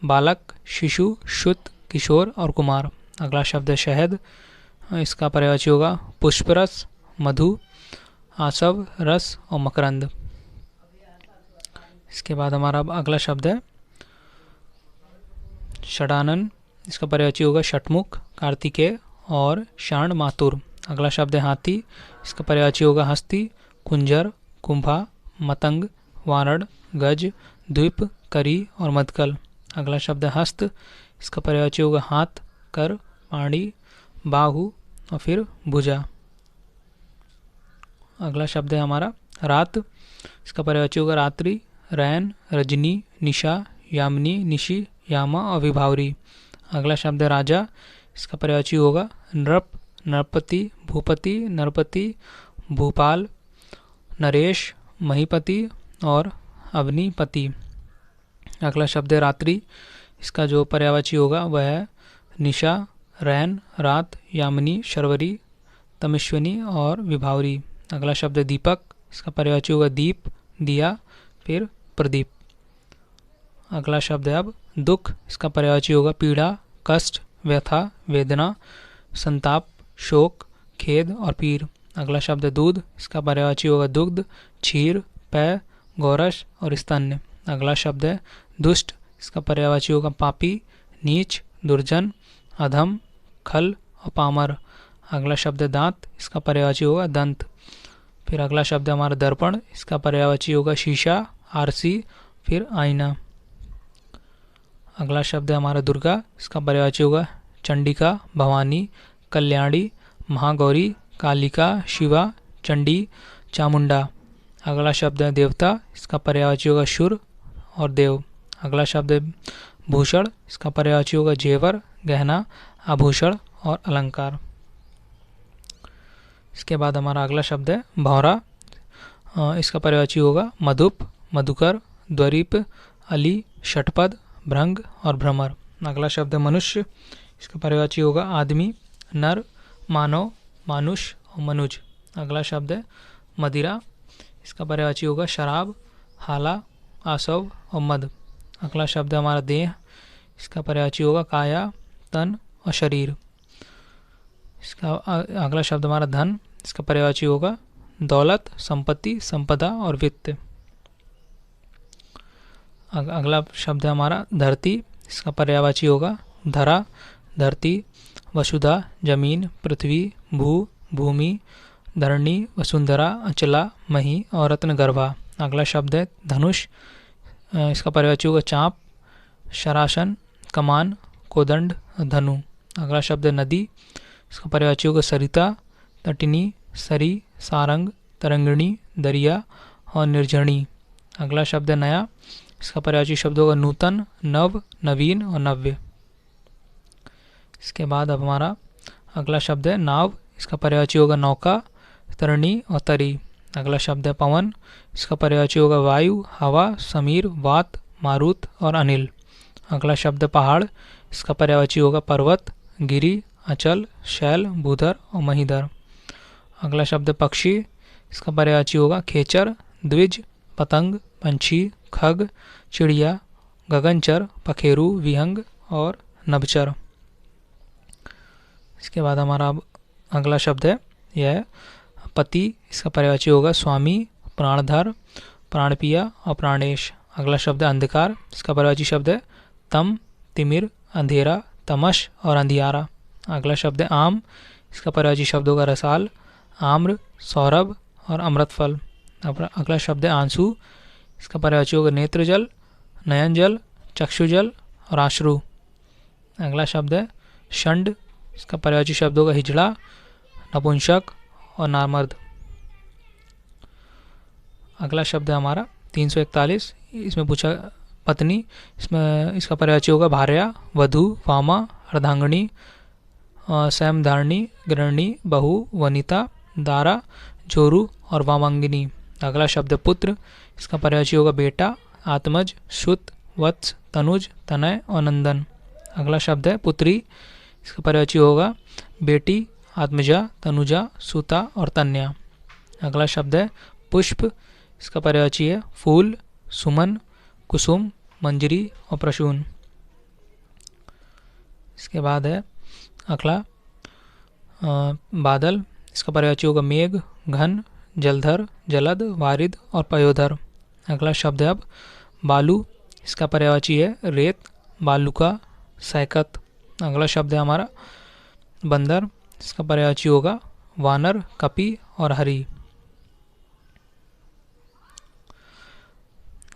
बालक, शिशु, शुद्ध, किशोर और कुमार। अगला शब्द है शहद, इसका पर्यायवाची होगा पुष्परस, मधु, आसव, रस और मकरंद। इसके बाद हमारा अगला शब्द है षडानन, इसका पर्यायवाची होगा षटमुख, कार्तिकेय और शाण मातुर। अगला शब्द है हाथी, इसका पर्यायवाची होगा हस्ती, कुंजर, कुंभा, मतंग, वानर, गज, द्वीप, करी और मदकल। अगला शब्द है हस्त, इसका पर्यायवाची होगा हाथ, कर, पाणी, बाहु और फिर भुजा। अगला शब्द है हमारा रात, इसका पर्यायवाची होगा रात्रि, रैन, रजनी, निशा, यामिनी, निशी, यामा और विभावरी। अगला शब्द है राजा, इसका पर्यायवाची होगा नृप, नरपति, भूपति, नरपति, भूपाल, नरेश, महीपति और अवनीपति। अगला शब्द है रात्रि। इसका जो पर्यायवाची होगा वह है निशा, रैन, रात, यामिनी, शर्वरी, तमिश्वनी और विभावरी। अगला शब्द है दीपक। इसका पर्यायवाची होगा दीप, दिया, फिर प्रदीप। अगला शब्द है अब दुख। इसका पर्यायवाची होगा पीड़ा, कष्ट, व्यथा, वेदना, संताप, शोक, खेद और पीर। अगला शब्द है दूध। इसका पर्यायवाची होगा दुग्ध, क्षीर, पेय, गोरस और स्तन्य। अगला शब्द है दुष्ट। इसका पर्यायवाची होगा पापी, नीच, दुर्जन, अधम, खल और पामर। अगला शब्द है दांत। इसका पर्यायवाची होगा दंत। फिर अगला शब्द है हमारा दर्पण। इसका पर्यायवाची होगा शीशा, आरसी, फिर आईना। अगला शब्द है हमारा दुर्गा। इसका पर्यायवाची होगा चंडिका, भवानी, कल्याणी, महागौरी, कालिका, शिवा, चंडी, चामुंडा। अगला शब्द है देवता। इसका पर्यायवाची होगा शुर और देव। अगला शब्द है भूषण। इसका पर्यायवाची होगा जेवर, गहना, आभूषण और अलंकार। इसके बाद हमारा अगला शब्द है भौरा। इसका पर्यायवाची होगा मधुप, मधुकर, द्वीप, अली, षटपद, भृंग और भ्रमर। अगला शब्द है मनुष्य। इसका पर्यायवाची होगा आदमी, नर, मानव, मानुष और मनुज। अगला शब्द है मदिरा। इसका पर्यायवाची होगा शराब, हाला, आसव और मद। अगला शब्द है हमारा देह। इसका पर्यायवाची होगा काया, तन और शरीर। इसका अगला शब्द हमारा धन। इसका पर्यायवाची होगा दौलत, संपत्ति, संपदा और वित्त। अगला शब्द है हमारा धरती। इसका पर्यायवाची होगा धरा, धरती, वसुधा, जमीन, पृथ्वी, भू, भूमि, धरणी, वसुंधरा, अचला, मही और रत्नगर्भा। अगला शब्द है धनुष। इसका पर्यायवाची होगा चाँप, शरासन, कमान, कोदंड, धनु। अगला शब्द है नदी। इसका पर्यायवाची होगा सरिता, तटिनी, सरी, सारंग, तरंगिणी, दरिया और निर्झरणी। अगला शब्द है नया। इसका पर्यायवाची शब्द होगा नूतन, नव, नवीन और नव्य। इसके बाद अब हमारा अगला शब्द है नाव। इसका पर्यायवाची होगा नौका, तरणी और तरी। अगला शब्द है पवन। इसका पर्यायवाची होगा वायु, हवा, समीर, वात, मारुत और अनिल। अगला शब्द है पहाड़। इसका पर्यायवाची होगा पर्वत, गिरी, अचल, शैल, भूधर और महीधर। अगला शब्द है पक्षी। इसका पर्यायवाची होगा खेचर, द्विज, पतंग, पंछी, खग, चिड़िया, गगनचर, पखेरु, विहंग और नभचर। इसके बाद हमारा अब अगला शब्द है यह पति। इसका पर्यायवाची होगा स्वामी, प्राणधर, प्राणपिया और प्राणेश। अगला शब्द है अंधकार। इसका पर्यायवाची शब्द है तम, तिमिर, अंधेरा, तमश और अंधियारा। अगला शब्द है आम। इसका पर्यायवाची शब्द होगा रसाल, आम्र, सौरभ और अमृतफल। अगला शब्द है आंसू। इसका पर्यायवाची होगा नेत्रजल, नयनजल, चक्षुजल और आश्रु। अगला शब्द है षंड। इसका पर्यायवाची शब्द होगा हिजड़ा, नपुंसक और नामर्द। अगला शब्द है हमारा 341। इसमें पूछा पत्नी। इसमें इसका पर्यायवाची होगा भार्या, वधू, वामा, अर्धांगिनी, सैमधारणी, गृहिणी, बहु, वनिता, दारा, जोरू और वामांगिनी। अगला शब्द पुत्र। इसका पर्यायवाची होगा बेटा, आत्मज, सुत, वत्स, तनुज, तनय और नंदन। अगला शब्द है पुत्री। इसका पर्यायवाची होगा बेटी, आत्मजा, तनुजा, सुता और तन्या। अगला शब्द है पुष्प। इसका पर्यायवाची है फूल, सुमन, कुसुम, मंजरी और प्रसून। इसके बाद है अगला बादल। इसका पर्यायवाची होगा मेघ, घन, जलधर, जलद, वारिद और पयोधर। अगला शब्द है अब बालू। इसका पर्यायवाची है रेत, बालुका, सैकत। अगला शब्द है हमारा बंदर। इसका पर्यायवाची होगा वानर, कपि और हरि।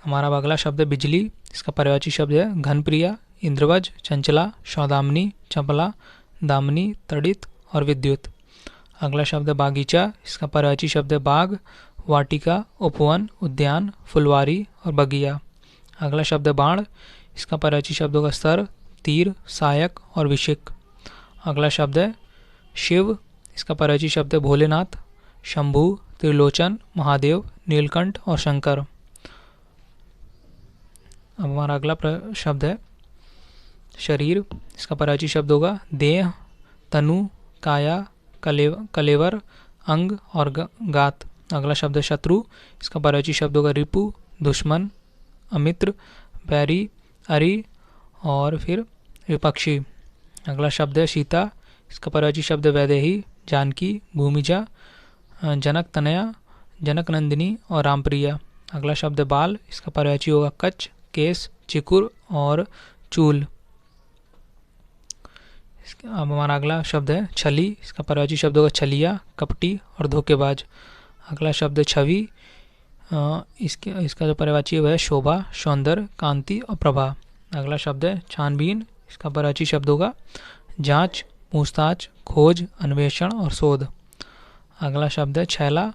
हमारा अगला शब्द है बिजली। इसका पर्यायवाची शब्द है घनप्रिया, इंद्रवज, चंचला, सौदामिनी, चपला, दामिनी, तड़ित और विद्युत। अगला शब्द है बागीचा। इसका पर्यायवाची शब्द है बाग, वाटिका, उपवन, उद्यान, फुलवारी और बगिया। अगला शब्द है बाण। इसका पर्यायवाची शब्द होगा स्तर, तीर, सहायक और विषिक। अगला शब्द है शिव। इसका पर्यायवाची शब्द है भोलेनाथ, शंभु, त्रिलोचन, महादेव, नीलकंठ और शंकर। अब हमारा अगला शब्द है शरीर। इसका पर्यायवाची शब्द होगा देह, तनु, काया, कलेवर, अंग और गात। अगला शब्द है शत्रु। इसका पर्यायवाची शब्द होगा रिपु, दुश्मन, अमित्र, बैरी, अरि और फिर विपक्षी। अगला शब्द है सीता। इसका पर्यायवाची शब्द है वैदेही, जानकी, भूमिजा, जनक तनया, जनक नंदिनी और रामप्रिया। अगला शब्द है बाल। इसका पर्यायवाची होगा कच्छ, केस, चिकुर और चूल। अब हमारा अगला शब्द है छली। इसका पर्यायवाची शब्द होगा छलिया, कपटी और धोखेबाज। अगला शब्द है छवि। इसका जो पर्यायवाची है वह है शोभा, सौंदर्य, कांति और प्रभा। अगला शब्द है छानबीन। इसका पर्यायवाची शब्द होगा जांच, पूछताछ, खोज, अन्वेषण और शोध। अगला शब्द है छैला।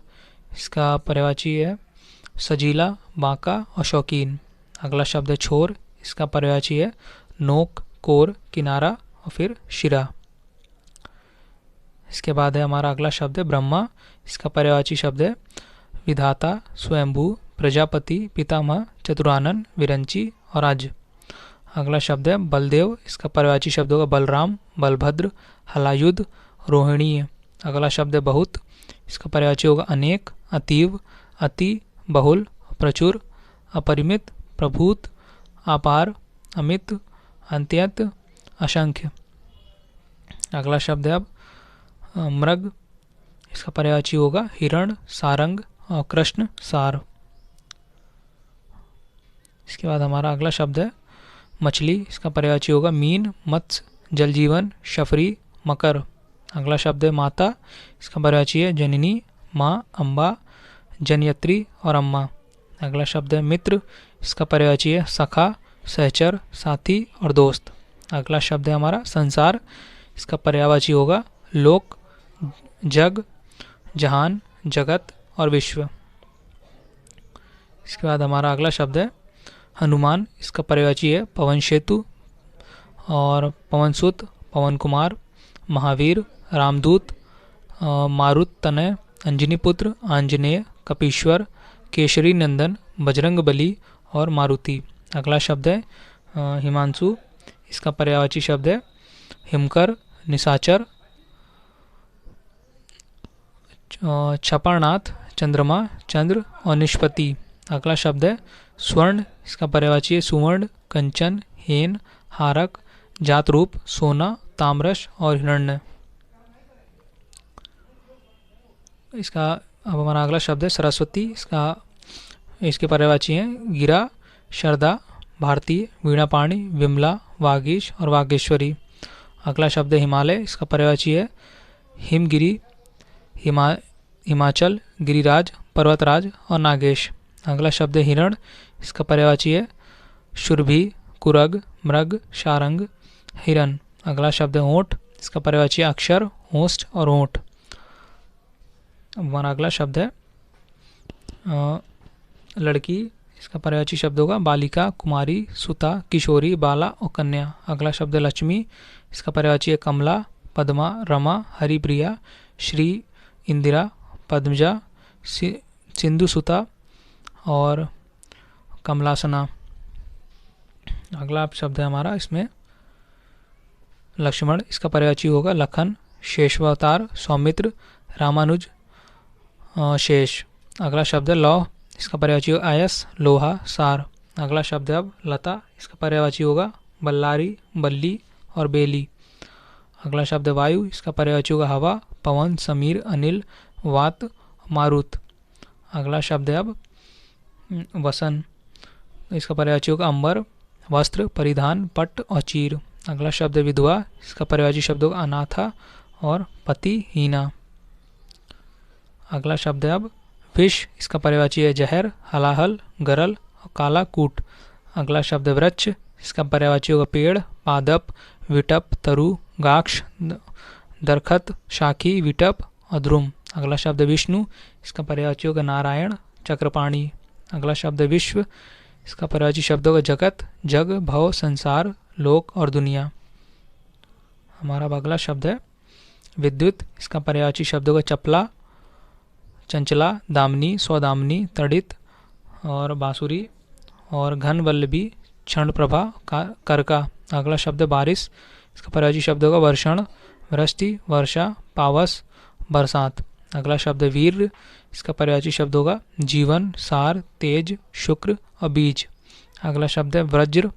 इसका पर्यायवाची है सजीला, बांका और शौकीन। अगला शब्द है छोर। इसका पर्यायवाची है नोक, कोर, किनारा और फिर शिरा। इसके बाद है हमारा अगला शब्द है ब्रह्मा। इसका पर्यायवाची शब्द है विधाता, स्वयंभू, प्रजापति, पितामह, चतुरानन, विरंची और अज। अगला शब्द है बलदेव। इसका पर्यायवाची शब्द होगा बलराम, बलभद्र, हलायुध, रोहिणी। अगला शब्द है बहुत। इसका पर्यायवाची होगा अनेक, अतीव, अति, बहुल, प्रचुर, अपरिमित, प्रभूत, अपार, अमित, अत्यंत, असंख्य। अगला शब्द है अब मृग। इसका पर्यायवाची होगा हिरण, सारंग और कृष्ण, सार। इसके बाद हमारा अगला शब्द है मछली। इसका पर्यायवाची होगा मीन, मत्स्य, जलजीवन, शफरी, मकर। अगला शब्द है माता। इसका पर्यायवाची है जननी, माँ, अम्बा, जनयत्री और अम्मा। अगला शब्द है मित्र। इसका पर्यायवाची है सखा, सहचर, साथी और दोस्त। अगला शब्द है हमारा संसार। इसका पर्यायवाची होगा लोक, जग, जहान, जगत और विश्व। इसके बाद हमारा अगला शब्द है हनुमान। इसका पर्यायवाची है पवन सेतु और पवनसुत, पवन कुमार, महावीर, रामदूत, मारुत तनय, अंजनी पुत्र, आंजनेय, कपीश्वर, केशरी नंदन, बजरंग बली और मारुति। अगला शब्द है हिमांशु। इसका पर्यायवाची शब्द है हिमकर, निशाचर, छपरनाथ, चंद्रमा, चंद्र और निष्पति। अगला शब्द है स्वर्ण। इसका पर्यायवाची है सुवर्ण, कंचन, हेन, हारक, जातरूप, सोना, ताम्रश और हिरण्य। इसका अब हमारा अगला शब्द है सरस्वती। इसके पर्यायवाची हैं गिरा, शरदा, भारतीय, वीणापाणी, विमला, वागीश और वागेश्वरी। अगला शब्द है हिमालय। इसका पर्यायवाची है हिमगिरी, हिमाचल, गिरिराज, पर्वतराज और नागेश। अगला शब्द है हिरण। इसका पर्यायवाची है शुरभि, कुरग, मृग, शारंग, हिरन। अगला शब्द है होंठ। इसका पर्यायवाची है अक्षर, होस्ट और होंठ। हमारा अगला शब्द है लड़की। इसका पर्यायवाची शब्द होगा बालिका, कुमारी, सुता, किशोरी, बाला और कन्या। अगला शब्द है लक्ष्मी। इसका पर्यायवाची है कमला, पद्मा, रमा, हरिप्रिया, श्री, इंदिरा, पद्मजा, सिंधु सुता और कमलासना। अगला शब्द है हमारा इसमें लक्ष्मण। इसका पर्यायवाची होगा लखन, शेषावतार, सौमित्र, रामानुज, शेष। अगला शब्द है लौह। इसका पर्यायवाची होगा आयस, लोहा, सार। अगला शब्द है अब लता। इसका पर्यायवाची होगा बल्लारी, बल्ली और बेली। अगला शब्द है वायु। इसका पर्यायवाची होगा हवा, पवन, समीर, अनिल, वात, मारुत। अगला शब्द है अब वसन। इसका पर्यायवाची होगा अंबर, वस्त्र, परिधान, पट और चीर। अगला शब्द है विधवा। इसका पर्यायवाची शब्द होगा अनाथा और पतिहीना। अगला शब्द है अब विष। इसका पर्यायवाची है जहर, हलाहल, गरल और काला कूट। अगला शब्द है वृक्ष। इसका पर्यायवाची होगा पेड़, पादप, विटप, तरु, गाक्ष, दरखत, शाखी, विटप और ध्रुम। अगला शब्द है विष्णु। इसका पर्यायवाची होगा नारायण, चक्रपाणी। अगला शब्द है विश्व। इसका पर्यायवाची शब्द होगा जगत, जग, भव, संसार, लोक और दुनिया। हमारा अगला शब्द है विद्युत। इसका पर्यायवाची शब्द होगा चपला, चंचला, दामिनी, स्वदामिनी, तड़ित और बांसुरी और घन वल्लभी, क्षण प्रभा, करका। अगला शब्द है बारिश, इसका पर्यायवाची शब्द होगा वर्षण, वृष्टि, वर्षा, पावस, बरसात। अगला शब्द है वीर, इसका पर्यायवाची शब्द होगा जीवन, सार, तेज, शुक्र और बीज। अगला शब्द है वज्र,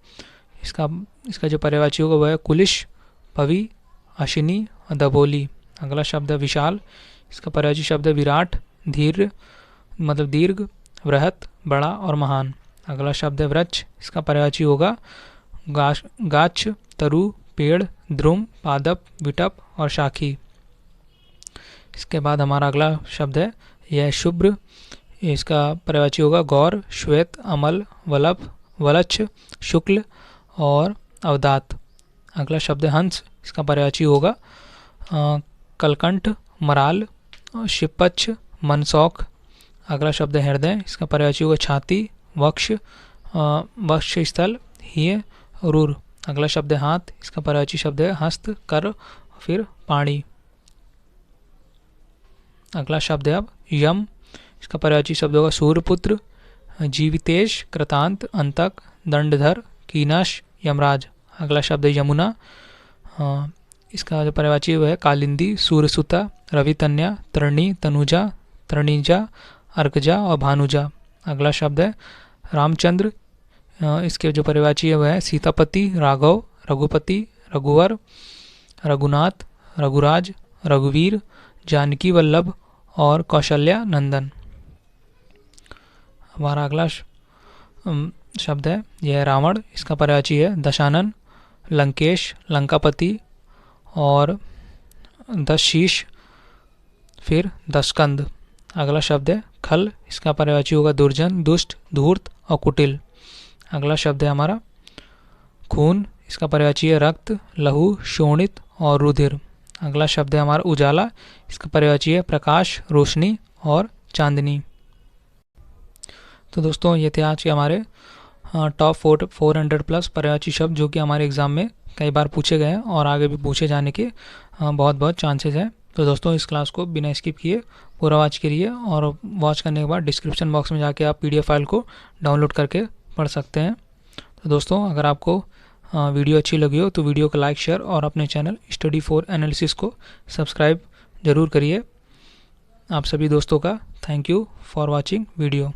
इसका जो पर्यायवाची होगा वह है कुलिश, पवि, अश्विनी और दबोली। अगला शब्द है विशाल, इसका पर्यायवाची शब्द है विराट, धीर मतलब दीर्घ, वृहत, बड़ा और महान। अगला शब्द है वृक्ष, इसका पर्यायवाची होगा गाछ, तरु, पेड़, द्रुम, पादप, विटप और शाखी। इसके बाद हमारा अगला शब्द है यह शुभ्र, इसका पर्यायवाची होगा गौर, श्वेत, अमल, वल्लभ, वलच्छ, शुक्ल और अवदात। अगला शब्द है हंस, इसका पर्यायवाची होगा कलकंठ, मराल, शिपच्छ, मनसौख। अगला शब्द है हृदय, इसका पर्यायवाची होगा छाती, वक्ष, वक्षस्थल, हिय, रूर। अगला शब्द है हाथ, इसका पर्यायवाची शब्द है हस्त, कर, फिर पाणी। अगला शब्द है अब यम, इसका पर्यायवाची शब्द होगा सूर्यपुत्र, जीवितेश, कृतांत, अंतक, दंडधर, कीनाश, यमराज। अगला शब्द है यमुना, इसका जो पर्यायवाची है कालिंदी, सूर्यसुता, रवितन्या, तरणी, तनुजा, तरणीजा, अर्कजा और भानुजा। अगला शब्द है रामचंद्र, इसके जो पर्यायवाची है वह है सीतापति, राघव, रघुपति, रघुवर, रघुनाथ, रघुराज, रघुवीर, जानकी वल्लभ और कौशल्या नंदन। हमारा अगला शब्द है यह रावण, इसका पर्यायवाची है दशानन, लंकेश, लंकापति और दशशीष, फिर दशकंद। अगला शब्द है खल, इसका पर्यायवाची होगा दुर्जन, दुष्ट, धूर्त और कुटिल। अगला शब्द है हमारा खून, इसका पर्यायवाची है रक्त, लहू, शोणित और रुधिर। अगला शब्द है हमारा उजाला, इसका पर्यायवाची है प्रकाश, रोशनी और चांदनी। तो दोस्तों ये थे आज के हमारे टॉप 400 प्लस पर्यायवाची शब्द जो कि हमारे एग्ज़ाम में कई बार पूछे गए हैं और आगे भी पूछे जाने के बहुत बहुत चांसेस हैं। तो दोस्तों इस क्लास को बिना स्किप किए पूरा वॉच करिए और वॉच करने के बाद डिस्क्रिप्शन बॉक्स में जाके आप PDF फाइल को डाउनलोड करके पढ़ सकते हैं। तो दोस्तों अगर आपको वीडियो अच्छी लगी हो तो वीडियो को लाइक, शेयर और अपने चैनल स्टडी फॉर एनालिसिस को सब्सक्राइब ज़रूर करिए। आप सभी दोस्तों का thank you for watching video.